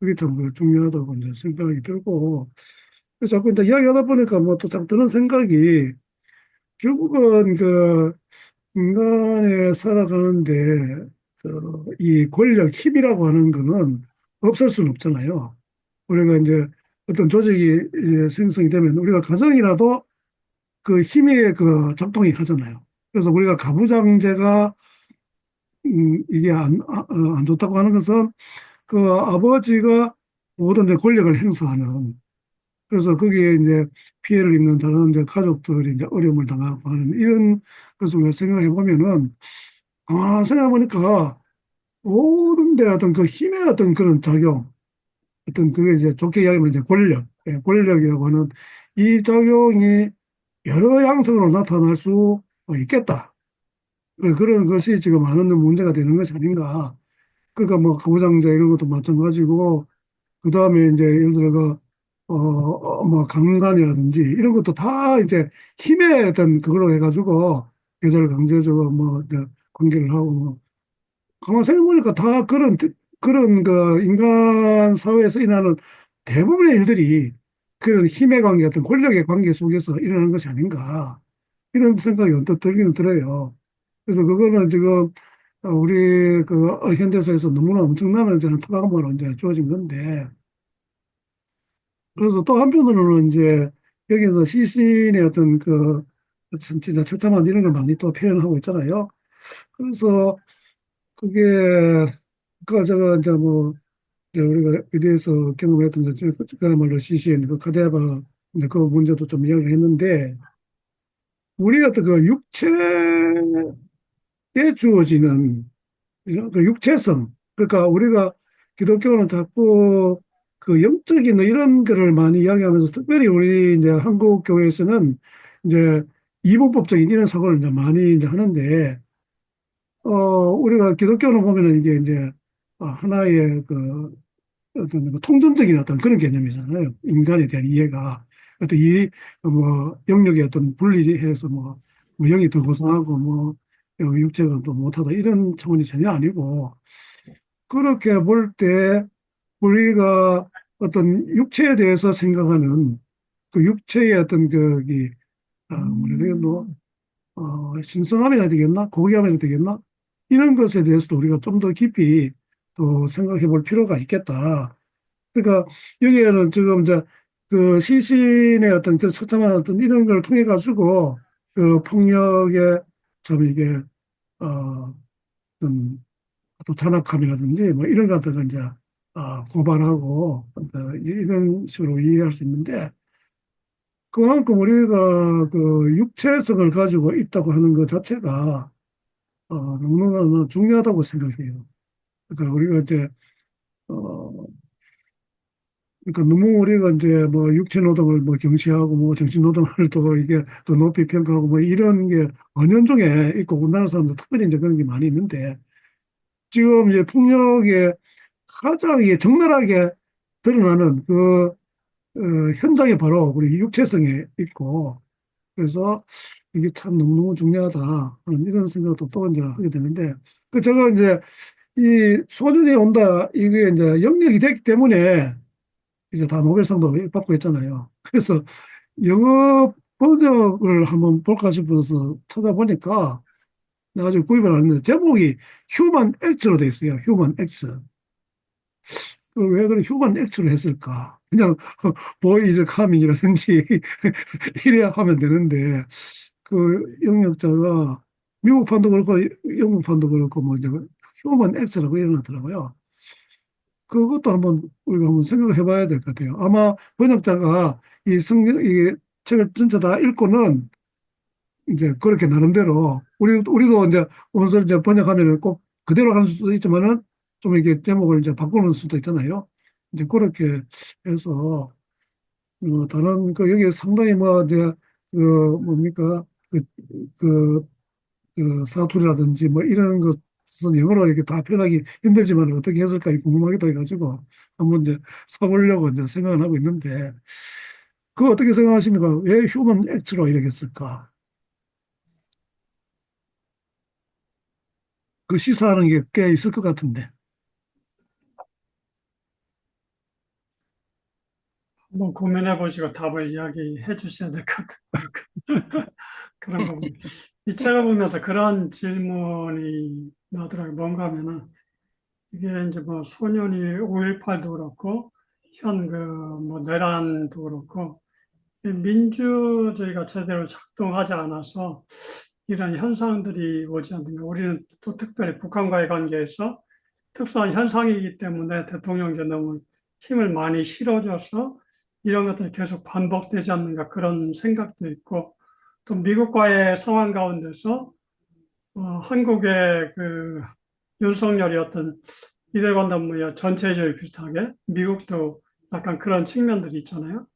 그게 참 그 중요하다고 이제 생각이 들고 그래서 자꾸 이제 이야기하다 보니까 뭐 또 자꾸 드는 생각이 결국은 그 인간에 살아가는데 이 권력, 힘이라고 하는 거는 없을 수는 없잖아요. 우리가 이제 어떤 조직이 이제 생성이 되면 우리가 가정이라도 그 힘이 그 작동이 하잖아요. 그래서 우리가 가부장제가 이게 안 좋다고 하는 것은 그 아버지가 모든 이제 권력을 행사하는 그래서 거기에 이제 피해를 입는 다른 이제 가족들이 이제 어려움을 당하고 하는 이런 것을 우리가 생각해 보면은 생각해 보니까 모든 데 어떤 그 힘의 어떤 그런 작용 어떤 그게 이제 좋게 이야기하면 이제 권력, 권력이라고 하는 이 작용이 여러 양성으로 나타날 수 있겠다. 그런 것이 지금 많은 문제가 되는 것이 아닌가. 그러니까 뭐 가부장제 이런 것도 마찬가지고 그 다음에 이제 예를 들어가 뭐 강간이라든지 이런 것도 다 이제 힘의 어떤 그걸로 해가지고 여자를 강제적으로 뭐 이제 관계를 하고 뭐 가만 생각해보니까 다 그런 그 인간 사회에서 일어나는 대부분의 일들이 그런 힘의 관계 어떤 권력의 관계 속에서 일어나는 것이 아닌가 이런 생각이 언뜻 들기는 들어요. 그래서 그거는 지금 우리 그 현대사에서 너무나 엄청난 이제 트라우마로 이제 주어진 건데 그래서 또 한편으로는 이제 여기서 시신의 어떤 그 진짜 처참한 이런 걸 많이 또 표현하고 있잖아요. 그래서 그게 제가 이제 뭐 이제 우리가 의대에서 경험했던 그야말로 시신 그 카데아바 이제 그 문제도 좀 이야기를 했는데 우리가 또그 육체에 주어지는 그 육체성 그러니까 우리가 기독교는 자꾸 그 영적인 이런 거를 많이 이야기하면서 특별히 우리 이제 한국 교회에서는 이제 이분법적인 이런 사고를 이제 많이 이제 하는데 우리가 기독교는 보면은 이게 이제 하나의 그 어떤 그 통전적인 어떤 그런 개념이잖아요. 인간에 대한 이해가 어떤 뭐 영역의 어떤 분리해서 뭐 영이 더 고상하고 뭐 육체가 또 못하다 이런 차원이 전혀 아니고 그렇게 볼 때 우리가 어떤 육체에 대해서 생각하는 그 육체의 어떤 그기 뭐라 뭐 신성함이나 되겠나 고귀함이나 되겠나 이런 것에 대해서도 우리가 좀 더 깊이 또 생각해 볼 필요가 있겠다. 그러니까 여기에는 지금 이제 그 시신의 어떤 그 처참한 어떤 이런 걸 통해 가지고 그 폭력의 참 이게 어떤 또 잔악함이라든지 뭐 이런 것 갖다가 이제 고발하고 이런 식으로 이해할 수 있는데 그만큼 우리가 그 육체성을 가지고 있다고 하는 것 자체가 너무나 중요하다고 생각해요. 그러니까 우리가 이제 어 그러니까 너무 우리가 이제 뭐 육체 노동을 뭐 경시하고 뭐 정신 노동을 또 이게 또 높이 평가하고 뭐 이런 게 은연중에 있고 우리나라 사람들 특별히 이제 그런 게 많이 있는데 지금 이제 폭력의 가장 이게 적나라하게 드러나는 그 현장이 바로 우리 육체성에 있고 그래서 이게 참 너무너무 중요하다 하는 이런 생각도 또 이제 하게 되는데 그 제가 이제 이 소년이 온다 이게 이제 영역이 됐기 때문에 이제 다 노벨상도 받고 있잖아요. 그래서 영어 번역을 한번 볼까 싶어서 찾아보니까 내가 지금 구입을 안 했는데 제목이 휴먼 액트로 돼 있어요. 휴먼 액트. 왜 그래 휴먼 액트로 했을까? 그냥 보이 이즈 카밍이라든지 이래야 하면 되는데 그 영역자가 미국판도 그렇고 영국판도 그렇고 뭐 이제 휴먼 X라고 일어나더라고요. 그것도 우리가 한번 생각해 봐야 될 것 같아요. 아마 번역자가 이 책을 전체 다 읽고는 이제 그렇게 나름대로 우리도 이제 원서를 이제 번역하면은 꼭 그대로 하는 수도 있지만은 좀 이게 제목을 이제 바꾸는 수도 있잖아요. 이제 그렇게 해서 다른 여기 상당히 뭐 이제 그 뭡니까 그, 사투리라든지 뭐 이런 것은 영어로 이렇게 다 표현하기 힘들지만 어떻게 했을까 궁금하기도 해가지고 한번 이제 써보려고 이제 생각을 하고 있는데 그거 어떻게 생각하십니까? 왜 휴먼 액트로 이렇게 했을까? 그 시사하는 게 꽤 있을 것 같은데. 한번 고민해 보시고 답을 이야기해 주셔야 될 것 같아요. 그런 거 보면. 이 책을 보면서 그런 질문이 나더라고요. 뭔가 하면은 이게 이제 뭐 소년이 5.18도 그렇고 현 뭐 내란도 그렇고 이 민주주의가 제대로 작동하지 않아서 이런 현상들이 오지 않는가. 우리는 또 특별히 북한과의 관계에서 특수한 현상이기 때문에 대통령제 너무 힘을 많이 실어줘서 이런 것들이 계속 반복되지 않는가 그런 생각도 있고 또 미국과의 상황 가운데서 한국의 그 윤석열이 어떤 이대관 단무야 전체주의 비슷하게 미국도 약간 그런 측면들이 있잖아요.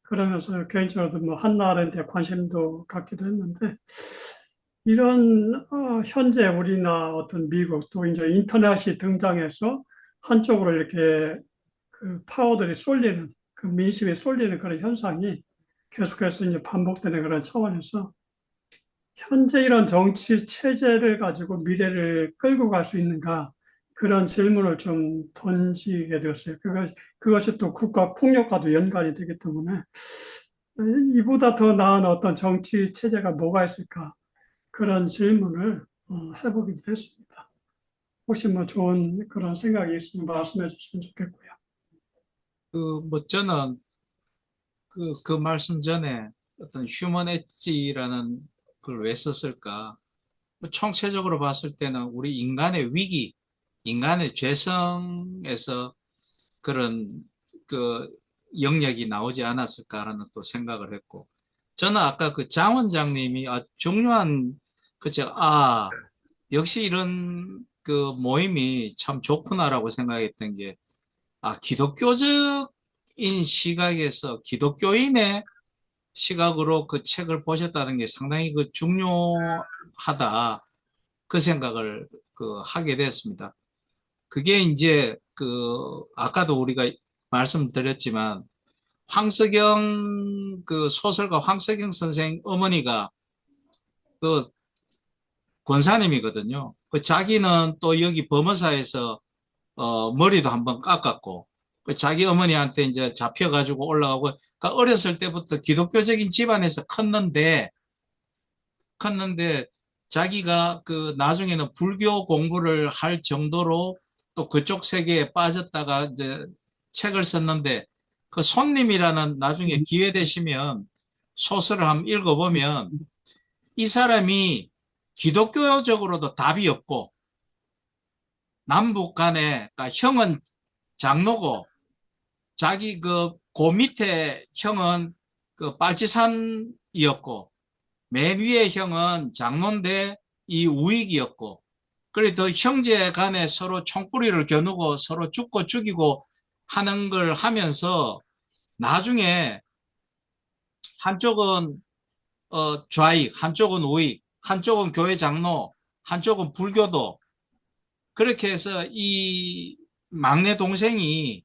그러면서 개인적으로도 뭐 한나라한테 관심도 갖기도 했는데 이런 현재 우리나 어떤 미국 또 이제 인터넷이 등장해서 한쪽으로 이렇게 그 파워들이 쏠리는 그 민심이 쏠리는 그런 현상이 계속해서 이제 반복되는 그런 차원에서 현재 이런 정치 체제를 가지고 미래를 끌고 갈 수 있는가 그런 질문을 좀 던지게 되었어요. 그것이 또 국가 폭력과도 연관이 되기 때문에 이보다 더 나은 어떤 정치 체제가 뭐가 있을까 그런 질문을 해보기도 했습니다. 혹시 뭐 좋은 그런 생각이 있으면 말씀해 주시면 좋겠고요. 뭐 저는 그 말씀 전에 어떤 휴먼 엣지라는 걸 왜 썼을까? 뭐 총체적으로 봤을 때는 우리 인간의 위기, 인간의 죄성에서 그런 그 영역이 나오지 않았을까라는 또 생각을 했고, 저는 아까 그 장 원장님이 아주 중요한 역시 이런 그 모임이 참 좋구나라고 생각했던 게, 기독교적인 시각에서 기독교인의 시각으로 그 책을 보셨다는 게 상당히 그 중요하다. 그 생각을 하게 됐습니다. 그게 이제 아까도 우리가 말씀드렸지만 황석영 그 소설가 황석영 선생 어머니가 그 권사님이거든요. 그 자기는 또 여기 범어사에서 머리도 한번 깎았고 그 자기 어머니한테 이제 잡혀가지고 올라가고 그러니까 어렸을 때부터 기독교적인 집안에서 컸는데 자기가 그 나중에는 불교 공부를 할 정도로 또 그쪽 세계에 빠졌다가 이제 책을 썼는데 그 손님이라는 나중에 기회 되시면 소설을 한번 읽어보면 이 사람이 기독교적으로도 답이 없고 남북 간에 그러니까 형은 장로고 자기 그 밑에 형은 그 빨치산이었고 맨 위에 형은 장로인데 이 우익이었고 그래도 형제 간에 서로 총구리를 겨누고 서로 죽고 죽이고 하는 걸 하면서 나중에 한쪽은 좌익, 한쪽은 우익, 한쪽은 교회 장로, 한쪽은 불교도 그렇게 해서 이 막내 동생이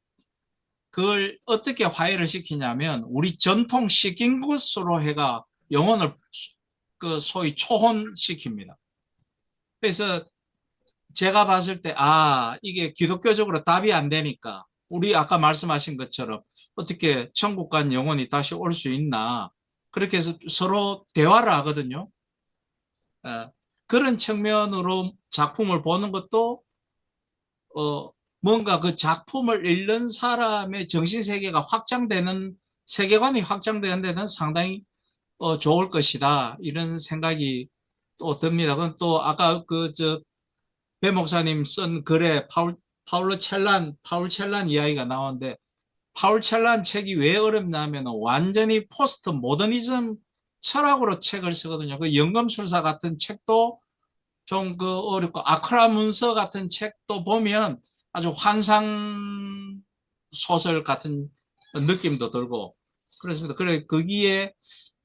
그걸 어떻게 화해를 시키냐면 우리 전통 시kin굿으로 해가 영혼을 그 소위 초혼시킵니다. 그래서 제가 봤을 때, 이게 기독교적으로 답이 안 되니까, 우리 아까 말씀하신 것처럼 어떻게 천국 간 영혼이 다시 올 수 있나. 그렇게 해서 서로 대화를 하거든요. 어, 그런 측면으로 작품을 보는 것도, 뭔가 그 작품을 읽는 사람의 정신세계가 세계관이 확장되는 데는 상당히, 좋을 것이다. 이런 생각이 또 듭니다. 그럼 또 아까 배 목사님 쓴 글에 파울 첼란 이야기가 나오는데 파울 첼란 책이 왜 어렵냐면 완전히 포스트 모더니즘 철학으로 책을 쓰거든요. 그 연금술사 같은 책도 좀 어렵고 아크라 문서 같은 책도 보면 아주 환상 소설 같은 느낌도 들고 그렇습니다. 그래 거기에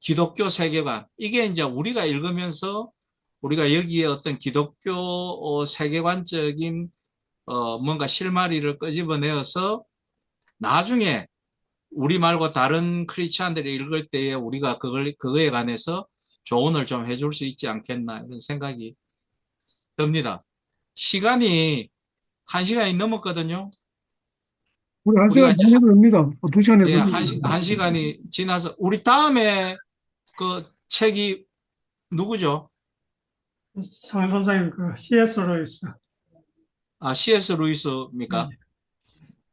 기독교 세계관 이게 이제 우리가 읽으면서 우리가 여기에 어떤 기독교 세계관적인 뭔가 실마리를 끄집어내어서 나중에 우리 말고 다른 크리스찬들이 읽을 때에 우리가 그거에 관해서 조언을 좀 해줄 수 있지 않겠나 이런 생각이 듭니다. 시간이 1시간이 넘었거든요. 우리 한 우리가 시간 이제 정도 됩니다. 2시간에 예, 더. 한 시간이 지나서 우리 다음에 그 책이 누구죠? 장 선생님 그 C.S. 루이스. 아, C.S. 루이스입니까?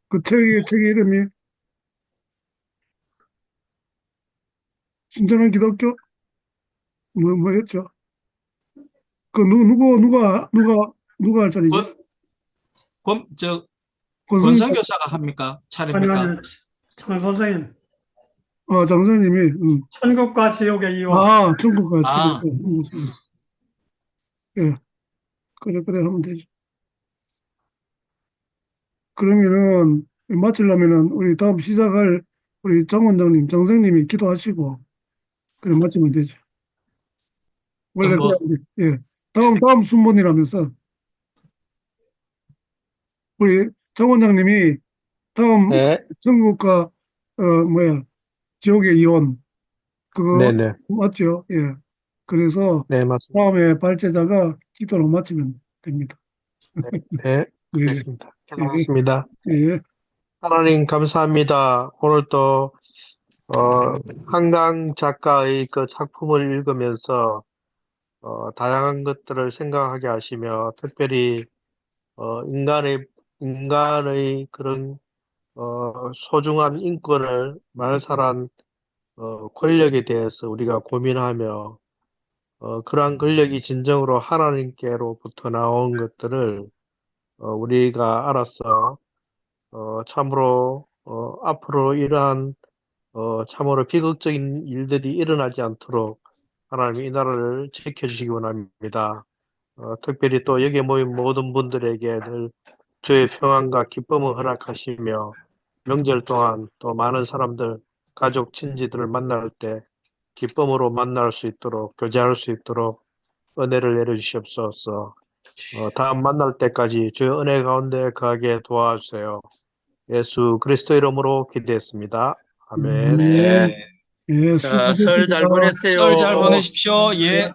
그 책의 이름이 진정한 기독교 뭐였죠? 그 누가 할 차례지? 권, 권, 저, 권순 권선교사가 합니까? 아니 차례입니까? 아니 장 선생님 장사님이 천국과 지옥의 이유와 중국가 아, 중국 예 그래 하면 되죠. 그러면은 마치려면은 우리 다음 시작할 우리 장 원장님 정생님이 기도하시고 그래 마치면 되죠. 원래 뭐, 그래 예 다음 순번이라면서 우리 장 원장님이 다음 네, 중국과 뭐야 지옥의 이혼 그거 네네. 맞죠? 예. 그래서 네, 맞습니다. 다음에 발제자가 기도로 마치면 됩니다. 네, 네, 예, 알겠습니다. 예, 기도하겠습니다. 예. 하나님 감사합니다. 오늘 또, 한강 작가의 그 작품을 읽으면서, 다양한 것들을 생각하게 하시며, 특별히, 인간의 그런, 소중한 인권을 말살한, 권력에 대해서 우리가 고민하며, 그러한 권력이 진정으로 하나님께로부터 나온 것들을, 우리가 알아서, 참으로, 앞으로 이러한, 참으로 비극적인 일들이 일어나지 않도록 하나님 이 나라를 지켜주시기 원합니다. 특별히 또 여기에 모인 모든 분들에게 늘 주의 평안과 기쁨을 허락하시며 명절 동안 또 많은 사람들, 가족, 친지들을 만날 때 기쁨으로 만날 수 있도록, 교제할 수 있도록 은혜를 내려주시옵소서. 다음 만날 때까지 주의 은혜 가운데 거하게 도와주세요. 예수 그리스도 이름으로 기도했습니다. 아멘. 예, 네. 예, 자, 설 잘 수고하셨습니다. 설 잘 보내세요. 보내십시오. 예. 예.